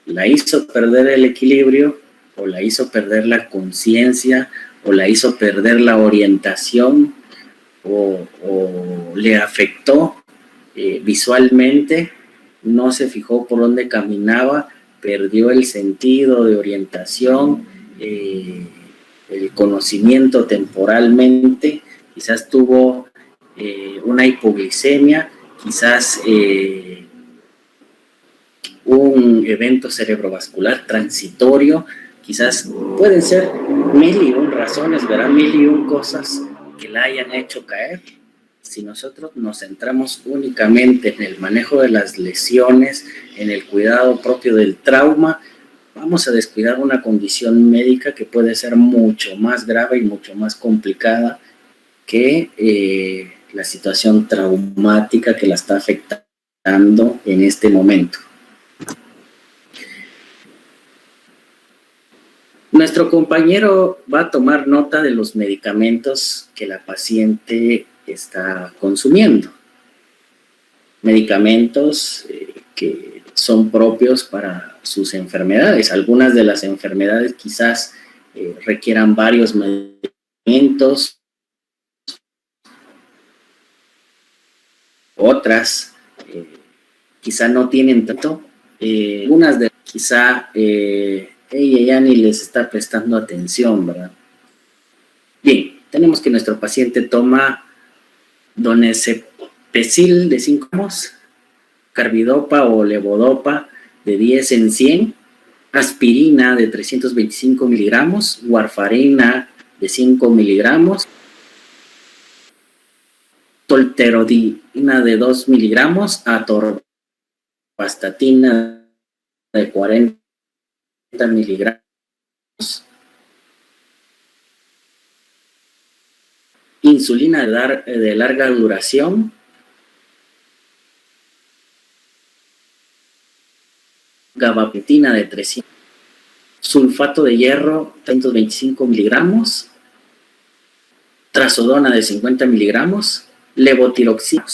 la hizo perder el equilibrio, o la hizo perder la conciencia, o la hizo perder la orientación, o le afectó visualmente, no se fijó por dónde caminaba, perdió el sentido de orientación, el conocimiento temporalmente, quizás tuvo una hipoglicemia, quizás un evento cerebrovascular transitorio, quizás pueden ser 1001 razones, ¿verdad? 1001 cosas que la hayan hecho caer. Si nosotros nos centramos únicamente en el manejo de las lesiones, en el cuidado propio del trauma, vamos a descuidar una condición médica que puede ser mucho más grave y mucho más complicada que la situación traumática que la está afectando en este momento. Nuestro compañero va a tomar nota de los medicamentos que la paciente está consumiendo. Medicamentos que son propios para sus enfermedades. Algunas de las enfermedades quizás requieran varios medicamentos. Otras quizá no tienen tanto. Algunas de quizá ella ni les está prestando atención, ¿verdad? Bien, tenemos que nuestro paciente toma donepezil de 5 gramos, carbidopa o levodopa de 10 en 100, aspirina de 325 miligramos, warfarina de 5 miligramos, tolterodina de 2 miligramos, atorvastatina de 40 miligramos, insulina de larga duración, gabapentina de 300, sulfato de hierro 325 miligramos, trazodona de 50 miligramos, levotiroxina.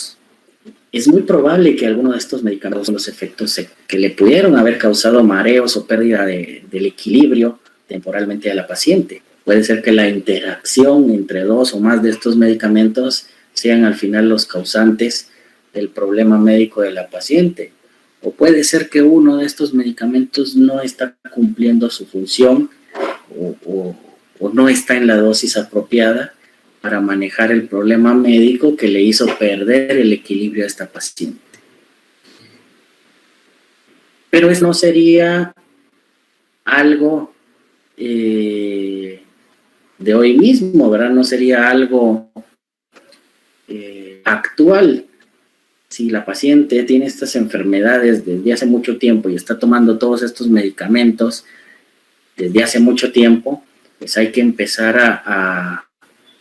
Es muy probable que alguno de estos medicamentos, los efectos que le pudieron haber causado mareos o pérdida del equilibrio temporalmente a la paciente. Puede ser que la interacción entre 2 o más de estos medicamentos sean al final los causantes del problema médico de la paciente. O puede ser que uno de estos medicamentos no está cumpliendo su función o no está en la dosis apropiada para manejar el problema médico que le hizo perder el equilibrio a esta paciente. Pero eso no sería algo de hoy mismo, ¿verdad? No sería algo actual. Si la paciente tiene estas enfermedades desde hace mucho tiempo y está tomando todos estos medicamentos desde hace mucho tiempo, pues hay que empezar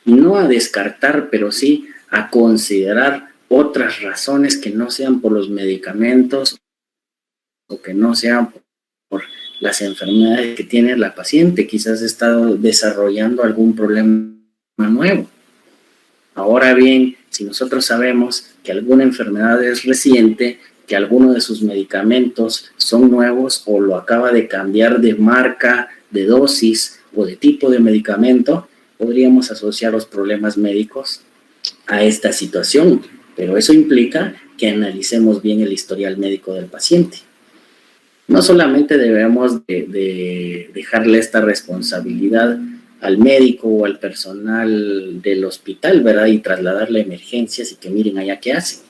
no a descartar, pero sí a considerar otras razones que no sean por los medicamentos o que no sean las enfermedades que tiene la paciente, quizás está desarrollando algún problema nuevo. Ahora bien, si nosotros sabemos que alguna enfermedad es reciente, que alguno de sus medicamentos son nuevos o lo acaba de cambiar de marca, de dosis o de tipo de medicamento, podríamos asociar los problemas médicos a esta situación, pero eso implica que analicemos bien el historial médico del paciente. No solamente debemos de dejarle esta responsabilidad al médico o al personal del hospital, ¿verdad? Y trasladarle a emergencias y que miren allá qué hacen.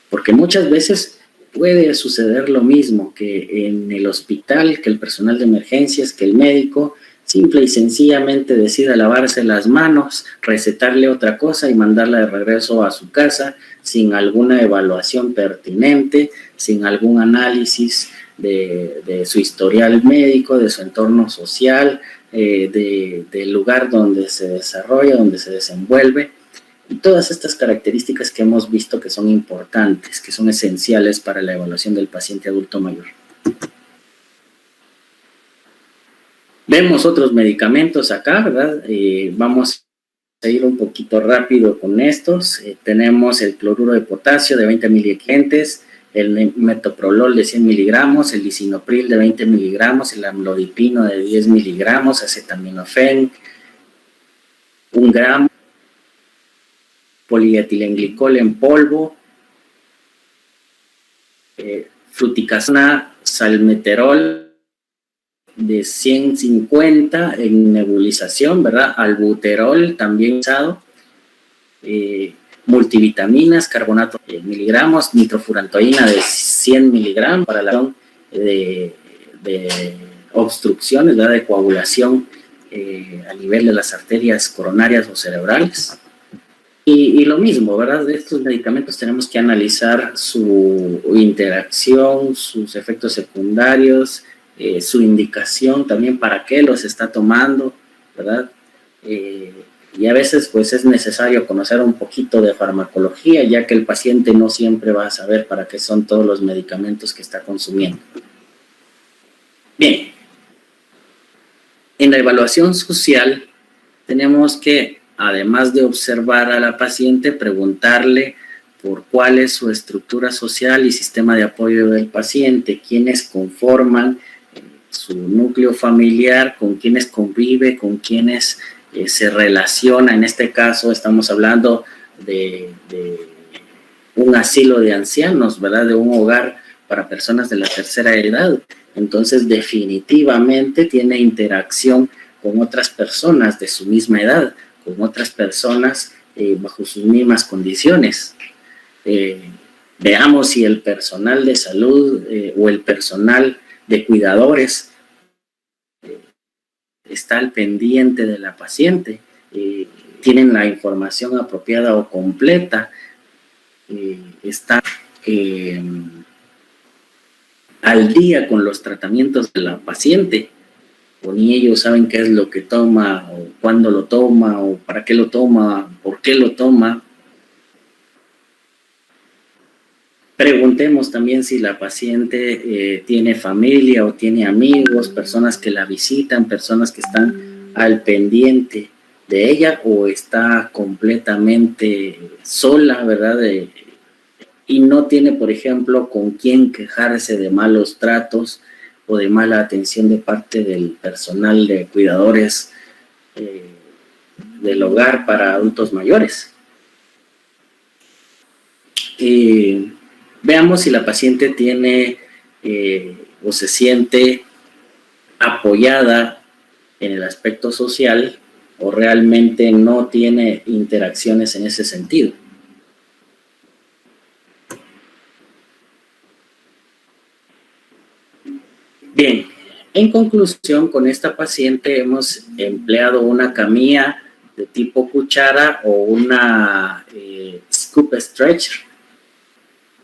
Porque muchas veces puede suceder lo mismo que en el hospital, que el personal de emergencias, que el médico simple y sencillamente decida lavarse las manos, recetarle otra cosa y mandarla de regreso a su casa sin alguna evaluación pertinente, sin algún análisis de su historial médico, de su entorno social, del lugar donde se desarrolla, donde se desenvuelve. Y todas estas características que hemos visto que son importantes, que son esenciales para la evaluación del paciente adulto mayor. Vemos otros medicamentos acá, ¿verdad? Vamos a ir un poquito rápido con estos. Tenemos el cloruro de potasio de 20 miliequivalentes, el metoprolol de 100 miligramos, el lisinopril de 20 miligramos, el amlodipino de 10 miligramos, acetaminofén, 1 gramo, polietilenglicol en polvo, fluticasona, salmeterol de 150 en nebulización, ¿verdad? Albuterol también usado, multivitaminas, carbonato de miligramos, nitrofurantoína de 100 miligramos para la de obstrucciones, ¿verdad? De coagulación a nivel de las arterias coronarias o cerebrales. Y lo mismo, ¿verdad? De estos medicamentos tenemos que analizar su interacción, sus efectos secundarios, su indicación también para qué los está tomando, ¿verdad? Y a veces pues es necesario conocer un poquito de farmacología, ya que el paciente no siempre va a saber para qué son todos los medicamentos que está consumiendo. Bien, en la evaluación social tenemos que, además de observar a la paciente, preguntarle por cuál es su estructura social y sistema de apoyo del paciente, quiénes conforman su núcleo familiar, con quienes convive, con quienes se relaciona. En este caso estamos hablando de un asilo de ancianos, ¿verdad? De un hogar para personas de la tercera edad. Entonces definitivamente tiene interacción con otras personas de su misma edad, con otras personas bajo sus mismas condiciones. Veamos si el personal de salud o el personal de cuidadores está al pendiente de la paciente, tienen la información apropiada o completa, está al día con los tratamientos de la paciente, o ni ellos saben qué es lo que toma, o cuándo lo toma, o para qué lo toma, por qué lo toma. Preguntemos también si la paciente tiene familia o tiene amigos, personas que la visitan, personas que están al pendiente de ella, o está completamente sola, ¿verdad? Y no tiene, por ejemplo, con quién quejarse de malos tratos o de mala atención de parte del personal de cuidadores del hogar para adultos mayores. Veamos si la paciente tiene o se siente apoyada en el aspecto social o realmente no tiene interacciones en ese sentido. Bien, en conclusión, con esta paciente hemos empleado una camilla de tipo cuchara o una scoop stretcher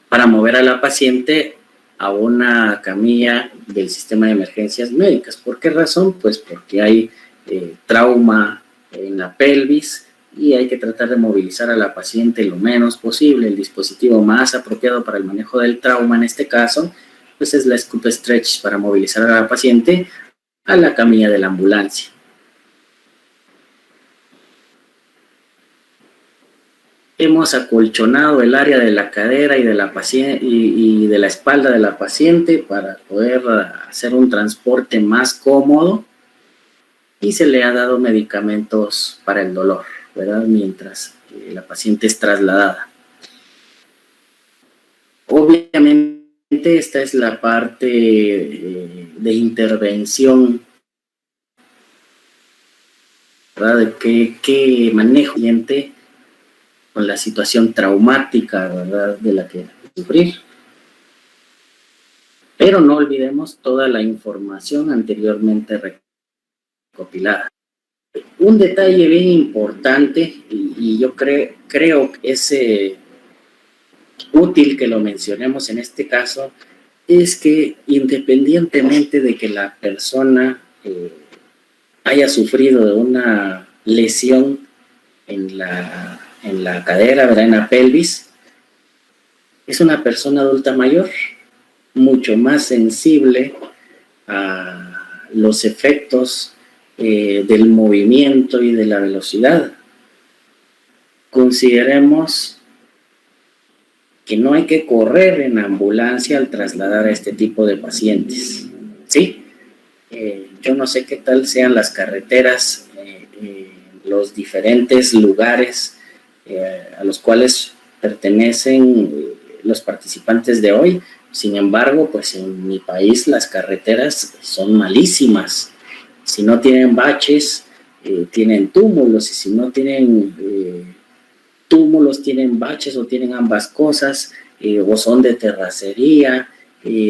para mover a la paciente a una camilla del sistema de emergencias médicas. ¿Por qué razón? Pues porque hay trauma en la pelvis y hay que tratar de movilizar a la paciente lo menos posible. El dispositivo más apropiado para el manejo del trauma en este caso, pues pues es la scoop stretch para movilizar a la paciente a la camilla de la ambulancia. Hemos acolchonado el área de la cadera y de la paciente y de la espalda de la paciente para poder hacer un transporte más cómodo, y se le ha dado medicamentos para el dolor, ¿verdad? Mientras la paciente es trasladada. Obviamente esta es la parte de intervención, ¿verdad? De qué manejo el paciente con la situación traumática, ¿verdad?, de la que sufrir. Pero no olvidemos toda la información anteriormente recopilada. Un detalle bien importante, y yo creo que es útil que lo mencionemos en este caso, es que independientemente de que la persona haya sufrido de una lesión en la cadera, ¿verdad?, en la pelvis, es una persona adulta mayor, mucho más sensible a los efectos del movimiento y de la velocidad. Consideremos que no hay que correr en ambulancia al trasladar a este tipo de pacientes, ¿sí? Yo no sé qué tal sean las carreteras, los diferentes lugares a los cuales pertenecen los participantes de hoy. Sin embargo, pues en mi país las carreteras son malísimas. Si no tienen baches, tienen túmulos, y si no tienen túmulos, tienen baches, o tienen ambas cosas, o son de terracería,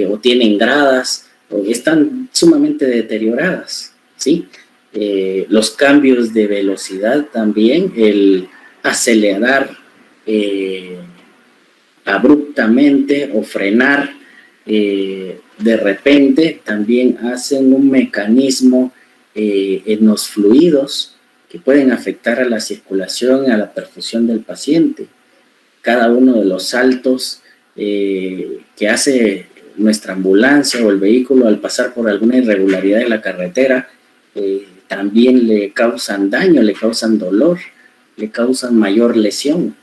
o tienen gradas, o están sumamente deterioradas, ¿sí? Los cambios de velocidad también, el acelerar abruptamente o frenar de repente, también hacen un mecanismo en los fluidos que pueden afectar a la circulación y a la perfusión del paciente. Cada uno de los saltos que hace nuestra ambulancia o el vehículo al pasar por alguna irregularidad en la carretera también le causan daño, le causan dolor, le causan mayor lesión.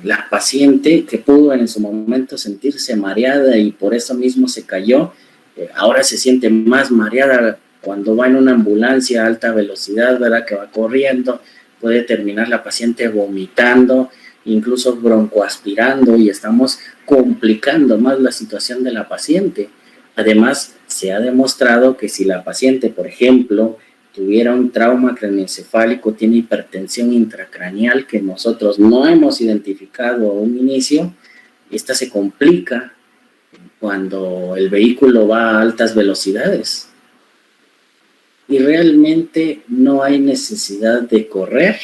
La paciente que pudo en su momento sentirse mareada y por eso mismo se cayó, ahora se siente más mareada cuando va en una ambulancia a alta velocidad, ¿verdad?, que va corriendo. Puede terminar la paciente vomitando, incluso broncoaspirando, y estamos complicando más la situación de la paciente. Además, se ha demostrado que si la paciente, por ejemplo, tuviera un trauma craneoencefálico, tiene hipertensión intracraneal que nosotros no hemos identificado a un inicio, esta se complica cuando el vehículo va a altas velocidades. Y realmente no hay necesidad de correr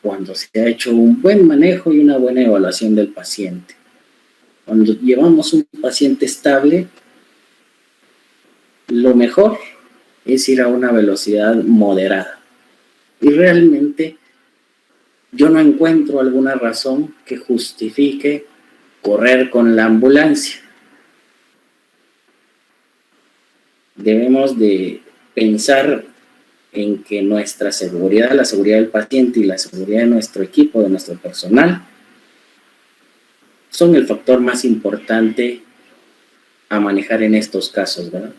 cuando se ha hecho un buen manejo y una buena evaluación del paciente. Cuando llevamos un paciente estable, lo mejor es ir a una velocidad moderada. Y realmente yo no encuentro alguna razón que justifique correr con la ambulancia. Debemos de pensar en que nuestra seguridad, la seguridad del paciente y la seguridad de nuestro equipo, de nuestro personal, son el factor más importante a manejar en estos casos, ¿verdad?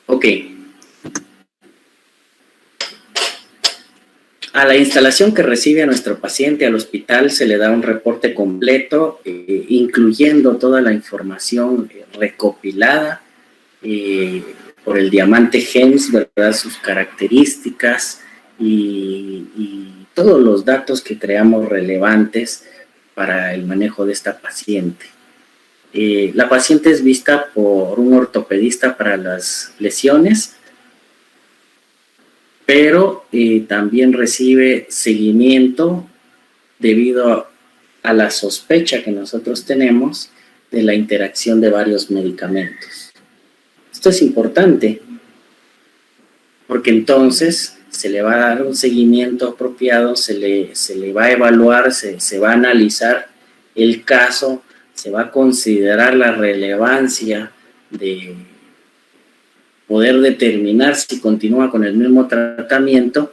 Ok. A la instalación que recibe a nuestro paciente al hospital se le da un reporte completo, incluyendo toda la información recopilada por el diamante GEMS, ¿verdad?, sus características y todos los datos que creamos relevantes para el manejo de esta paciente. La paciente es vista por un ortopedista para las lesiones, pero también recibe seguimiento debido a la sospecha que nosotros tenemos de la interacción de varios medicamentos. Esto es importante porque entonces se le va a dar un seguimiento apropiado, se le va a evaluar, se va a analizar el caso, se va a considerar la relevancia de poder determinar si continúa con el mismo tratamiento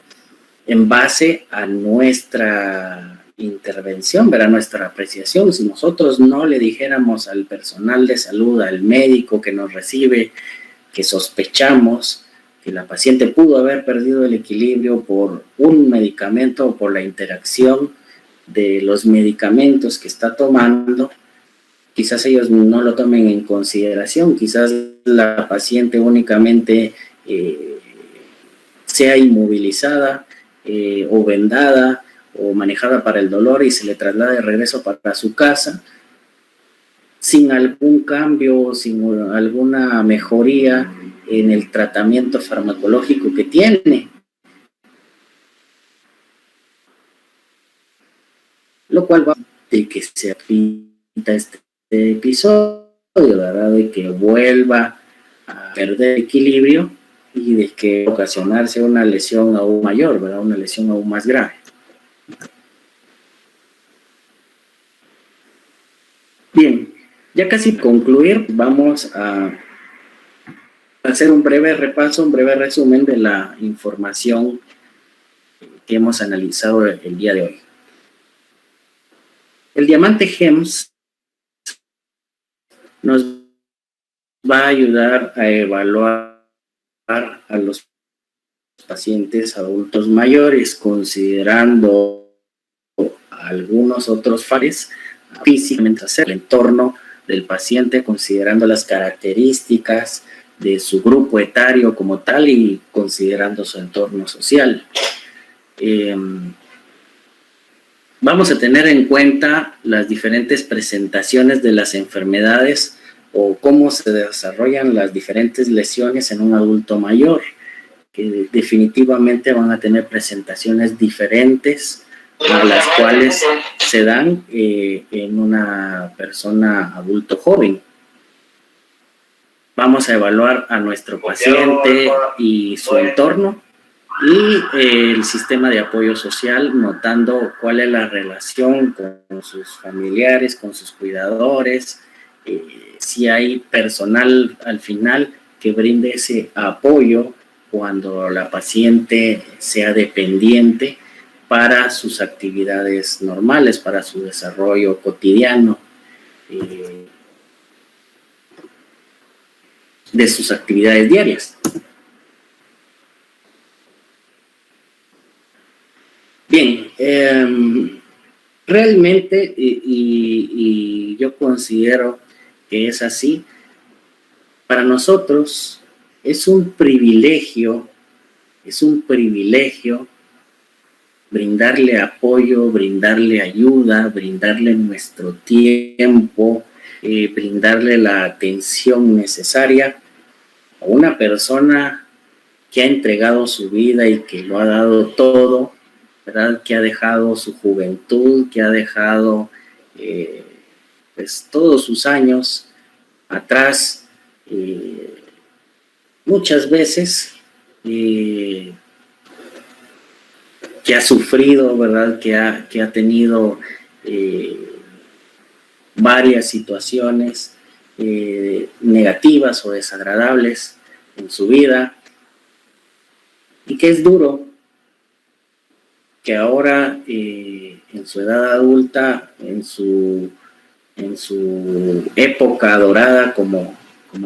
en base a nuestra intervención, ¿verdad? Nuestra apreciación. Si nosotros no le dijéramos al personal de salud, al médico que nos recibe, que sospechamos que la paciente pudo haber perdido el equilibrio por un medicamento o por la interacción de los medicamentos que está tomando, quizás ellos no lo tomen en consideración, quizás la paciente únicamente sea inmovilizada o vendada o manejada para el dolor y se le traslada de regreso para su casa sin algún cambio, sin alguna mejoría en el tratamiento farmacológico que tiene. Lo cual va de que se repita este episodio, ¿verdad? De que vuelva a perder equilibrio y de que ocasionarse una lesión aún mayor, ¿verdad? Una lesión aún más grave. Bien, ya casi concluir, vamos a hacer un breve repaso, un breve resumen de la información que hemos analizado el día de hoy. El diamante GEMS nos va a ayudar a evaluar a los pacientes adultos mayores, considerando algunos otros factores físicamente, el entorno del paciente, considerando las características de su grupo etario como tal y considerando su entorno social. Vamos a tener en cuenta las diferentes presentaciones de las enfermedades o cómo se desarrollan las diferentes lesiones en un adulto mayor, que definitivamente van a tener presentaciones diferentes a las cuales se dan en una persona adulto joven. Vamos a evaluar a nuestro paciente y su entorno y el sistema de apoyo social, notando cuál es la relación con sus familiares, con sus cuidadores, si hay personal al final que brinde ese apoyo cuando la paciente sea dependiente para sus actividades normales, para su desarrollo cotidiano de sus actividades diarias. Bien, realmente, y yo considero que es así, para nosotros es un privilegio brindarle apoyo, brindarle ayuda, brindarle nuestro tiempo, brindarle la atención necesaria a una persona que ha entregado su vida y que lo ha dado todo, ¿verdad? Que ha dejado su juventud, que ha dejado pues todos sus años atrás, muchas veces que ha sufrido, ¿verdad? Que ha tenido varias situaciones negativas o desagradables en su vida, y que es duro que ahora en su edad adulta, en su época dorada, como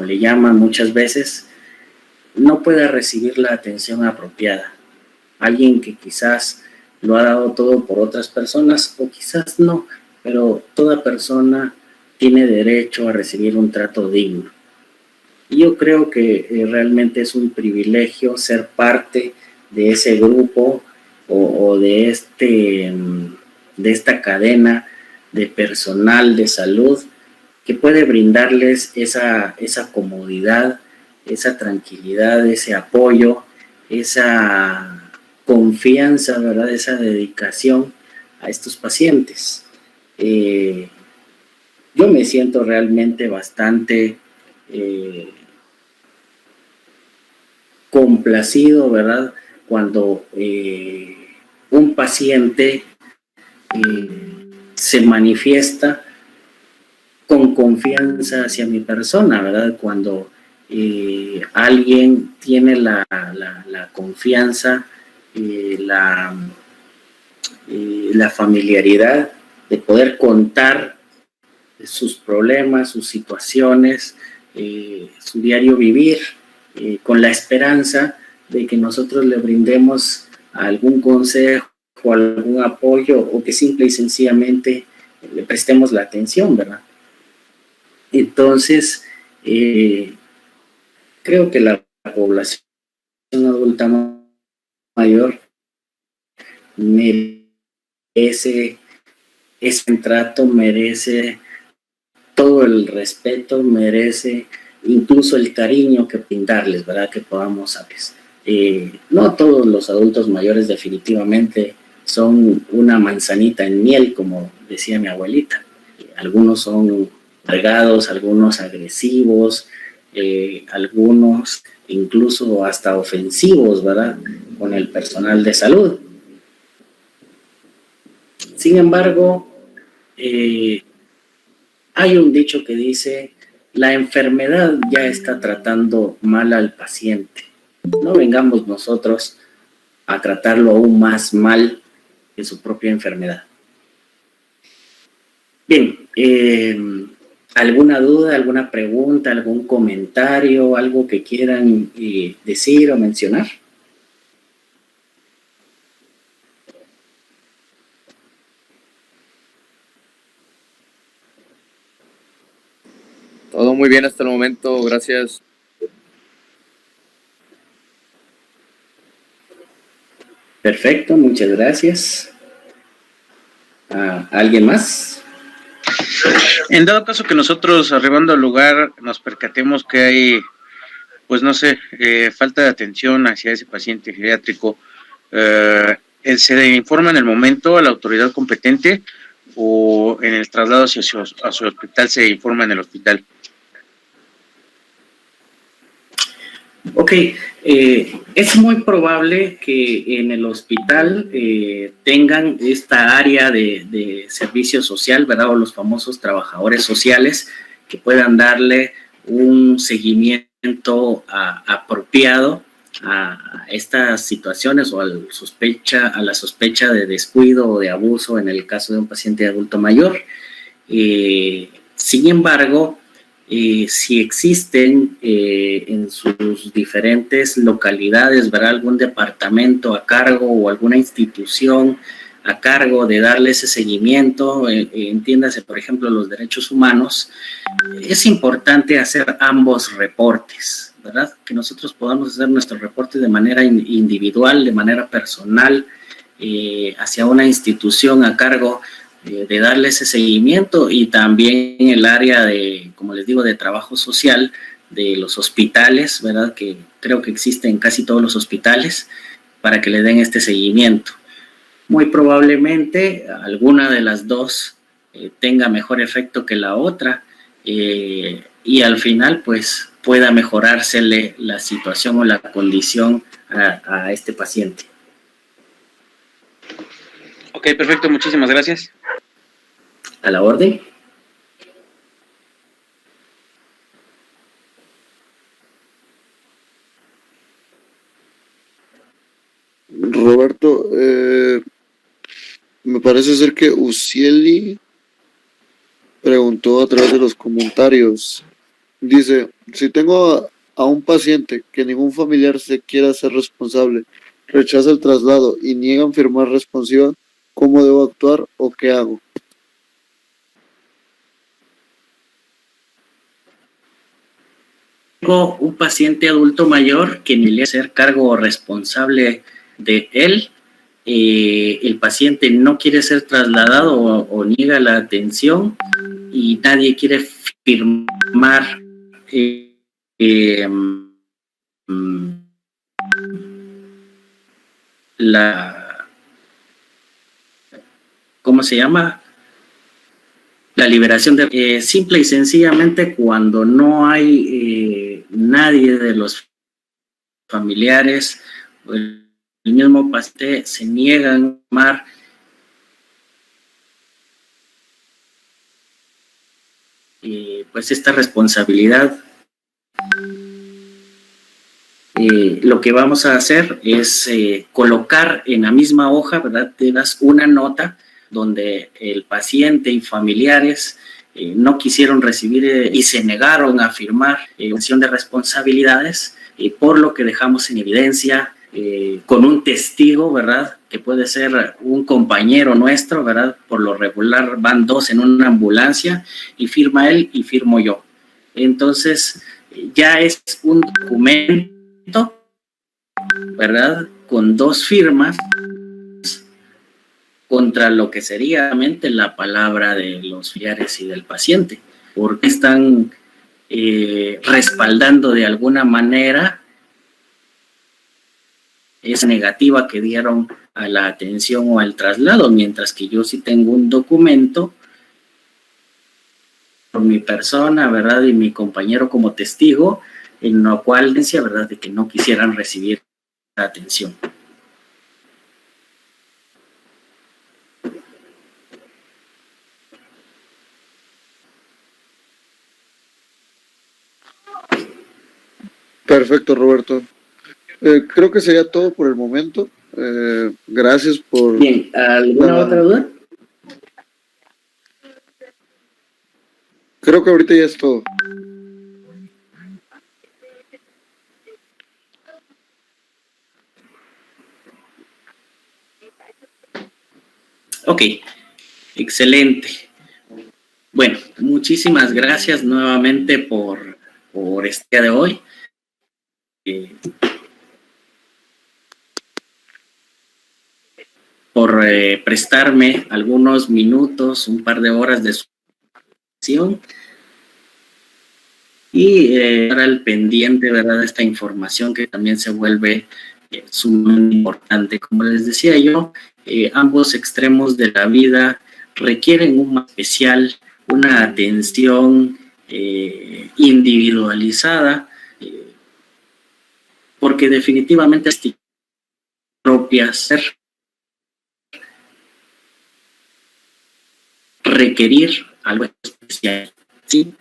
le llaman muchas veces, no pueda recibir la atención apropiada. Alguien que quizás lo ha dado todo por otras personas, o quizás no, pero toda persona tiene derecho a recibir un trato digno. Y yo creo que realmente es un privilegio ser parte de ese grupo o de esta cadena de personal de salud que puede brindarles esa comodidad, esa tranquilidad, ese apoyo, esa confianza, ¿verdad? Esa dedicación a estos pacientes. Yo me siento realmente bastante complacido, ¿verdad? Cuando un paciente se manifiesta con confianza hacia mi persona, ¿verdad? Cuando alguien tiene la confianza, la familiaridad de poder contar sus problemas, sus situaciones, su diario vivir, con la esperanza de que nosotros le brindemos algún consejo, algún apoyo, o que simple y sencillamente le prestemos la atención, ¿verdad? Entonces, creo que la población adulta mayor merece ese trato, merece todo el respeto, merece incluso el cariño que brindarles, ¿verdad? Que podamos, ¿sabes? No todos los adultos mayores definitivamente son una manzanita en miel, como decía mi abuelita. Algunos son cargados, algunos agresivos, algunos incluso hasta ofensivos, ¿verdad? Con el personal de salud. Sin embargo, hay un dicho que dice: la enfermedad ya está tratando mal al paciente. No vengamos nosotros a tratarlo aún más mal que su propia enfermedad. Bien, ¿alguna duda, alguna pregunta, algún comentario, algo que quieran decir o mencionar? Todo muy bien hasta el momento, gracias. Perfecto, muchas gracias. ¿Alguien más? En dado caso que nosotros arribando al lugar nos percatemos que hay, pues no sé, falta de atención hacia ese paciente geriátrico, ¿se le informa en el momento a la autoridad competente o en el traslado hacia su hospital se informa en el hospital? Ok, es muy probable que en el hospital tengan esta área de servicio social, ¿verdad? O los famosos trabajadores sociales que puedan darle un seguimiento apropiado a estas situaciones o a la sospecha de descuido o de abuso en el caso de un paciente adulto mayor. Sin embargo, si existen en sus diferentes localidades, ¿verdad? Algún departamento a cargo o alguna institución a cargo de darle ese seguimiento, entiéndase, por ejemplo, los derechos humanos, es importante hacer ambos reportes, ¿verdad? Que nosotros podamos hacer nuestros reportes de manera individual, de manera personal, hacia una institución a cargo de darle ese seguimiento, y también el área de, como les digo, de trabajo social de los hospitales, ¿verdad? Que creo que existe en casi todos los hospitales, para que le den este seguimiento. Muy probablemente alguna de las dos tenga mejor efecto que la otra, y al final pues pueda mejorársele la situación o la condición a este paciente. Ok, perfecto, muchísimas gracias. A la orden. Roberto, me parece ser que Ucieli preguntó a través de los comentarios. Dice, si tengo a un paciente que ningún familiar se quiera hacer responsable, rechaza el traslado y niegan firmar responsiva, ¿cómo debo actuar o qué hago? Tengo un paciente adulto mayor que ni le hacer cargo o responsable de él. El paciente no quiere ser trasladado o niega la atención, y nadie quiere firmar la, ¿cómo se llama? La liberación de simple y sencillamente cuando no hay nadie de los familiares o el mismo paciente se niega a firmar pues esta responsabilidad. Lo que vamos a hacer es colocar en la misma hoja, ¿verdad? Te das una nota donde el paciente y familiares no quisieron recibir y se negaron a firmar mención de responsabilidades, por lo que dejamos en evidencia con un testigo, ¿verdad? Que puede ser un compañero nuestro, ¿verdad? Por lo regular van dos en una ambulancia y firma él y firmo yo. Entonces ya es un documento, ¿verdad? Con dos firmas contra lo que sería realmente la palabra de los familiares y del paciente, porque están respaldando de alguna manera esa negativa que dieron a la atención o al traslado, mientras que yo sí tengo un documento por mi persona, ¿verdad? Y mi compañero como testigo, en lo cual decía, ¿verdad?, de que no quisieran recibir la atención. Perfecto, Roberto. Creo que sería todo por el momento. Gracias por... Bien, ¿alguna otra duda? Creo que ahorita ya es todo. Ok, excelente. Bueno, muchísimas gracias nuevamente por este día de hoy. Por prestarme algunos minutos, un par de horas de su sesión y estar al pendiente, ¿verdad?, de esta información que también se vuelve sumamente importante. Como les decía yo, ambos extremos de la vida requieren un más especial, una atención individualizada, porque definitivamente es propia ser requerir algo especial, ¿sí?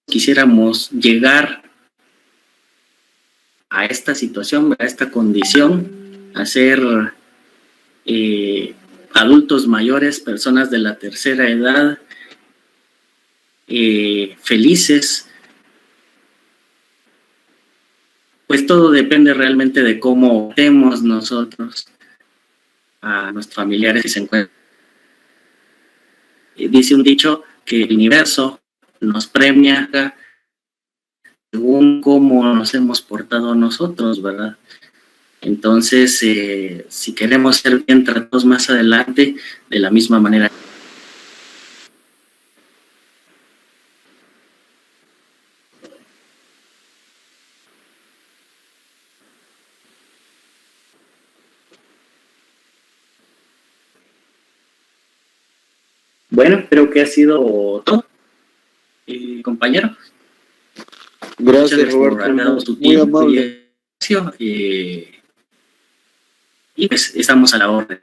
Quisiéramos llegar a esta situación, a esta condición, a ser adultos mayores, personas de la tercera edad, felices. Pues todo depende realmente de cómo vemos nosotros a nuestros familiares que se encuentran. Dice un dicho que el universo nos premia según cómo nos hemos portado nosotros, ¿verdad? Entonces, si queremos ser bien tratados más adelante, de la misma manera. Bueno, creo que ha sido todo, compañero. Gracias, Roberto. Muy amable. Y pues estamos a la orden.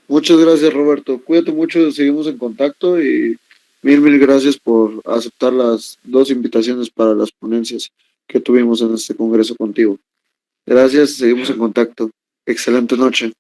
Muchas gracias, Roberto. Cuídate mucho, seguimos en contacto y mil gracias por aceptar las dos invitaciones para las ponencias que tuvimos en este congreso contigo. Gracias, seguimos en contacto. Excelente noche.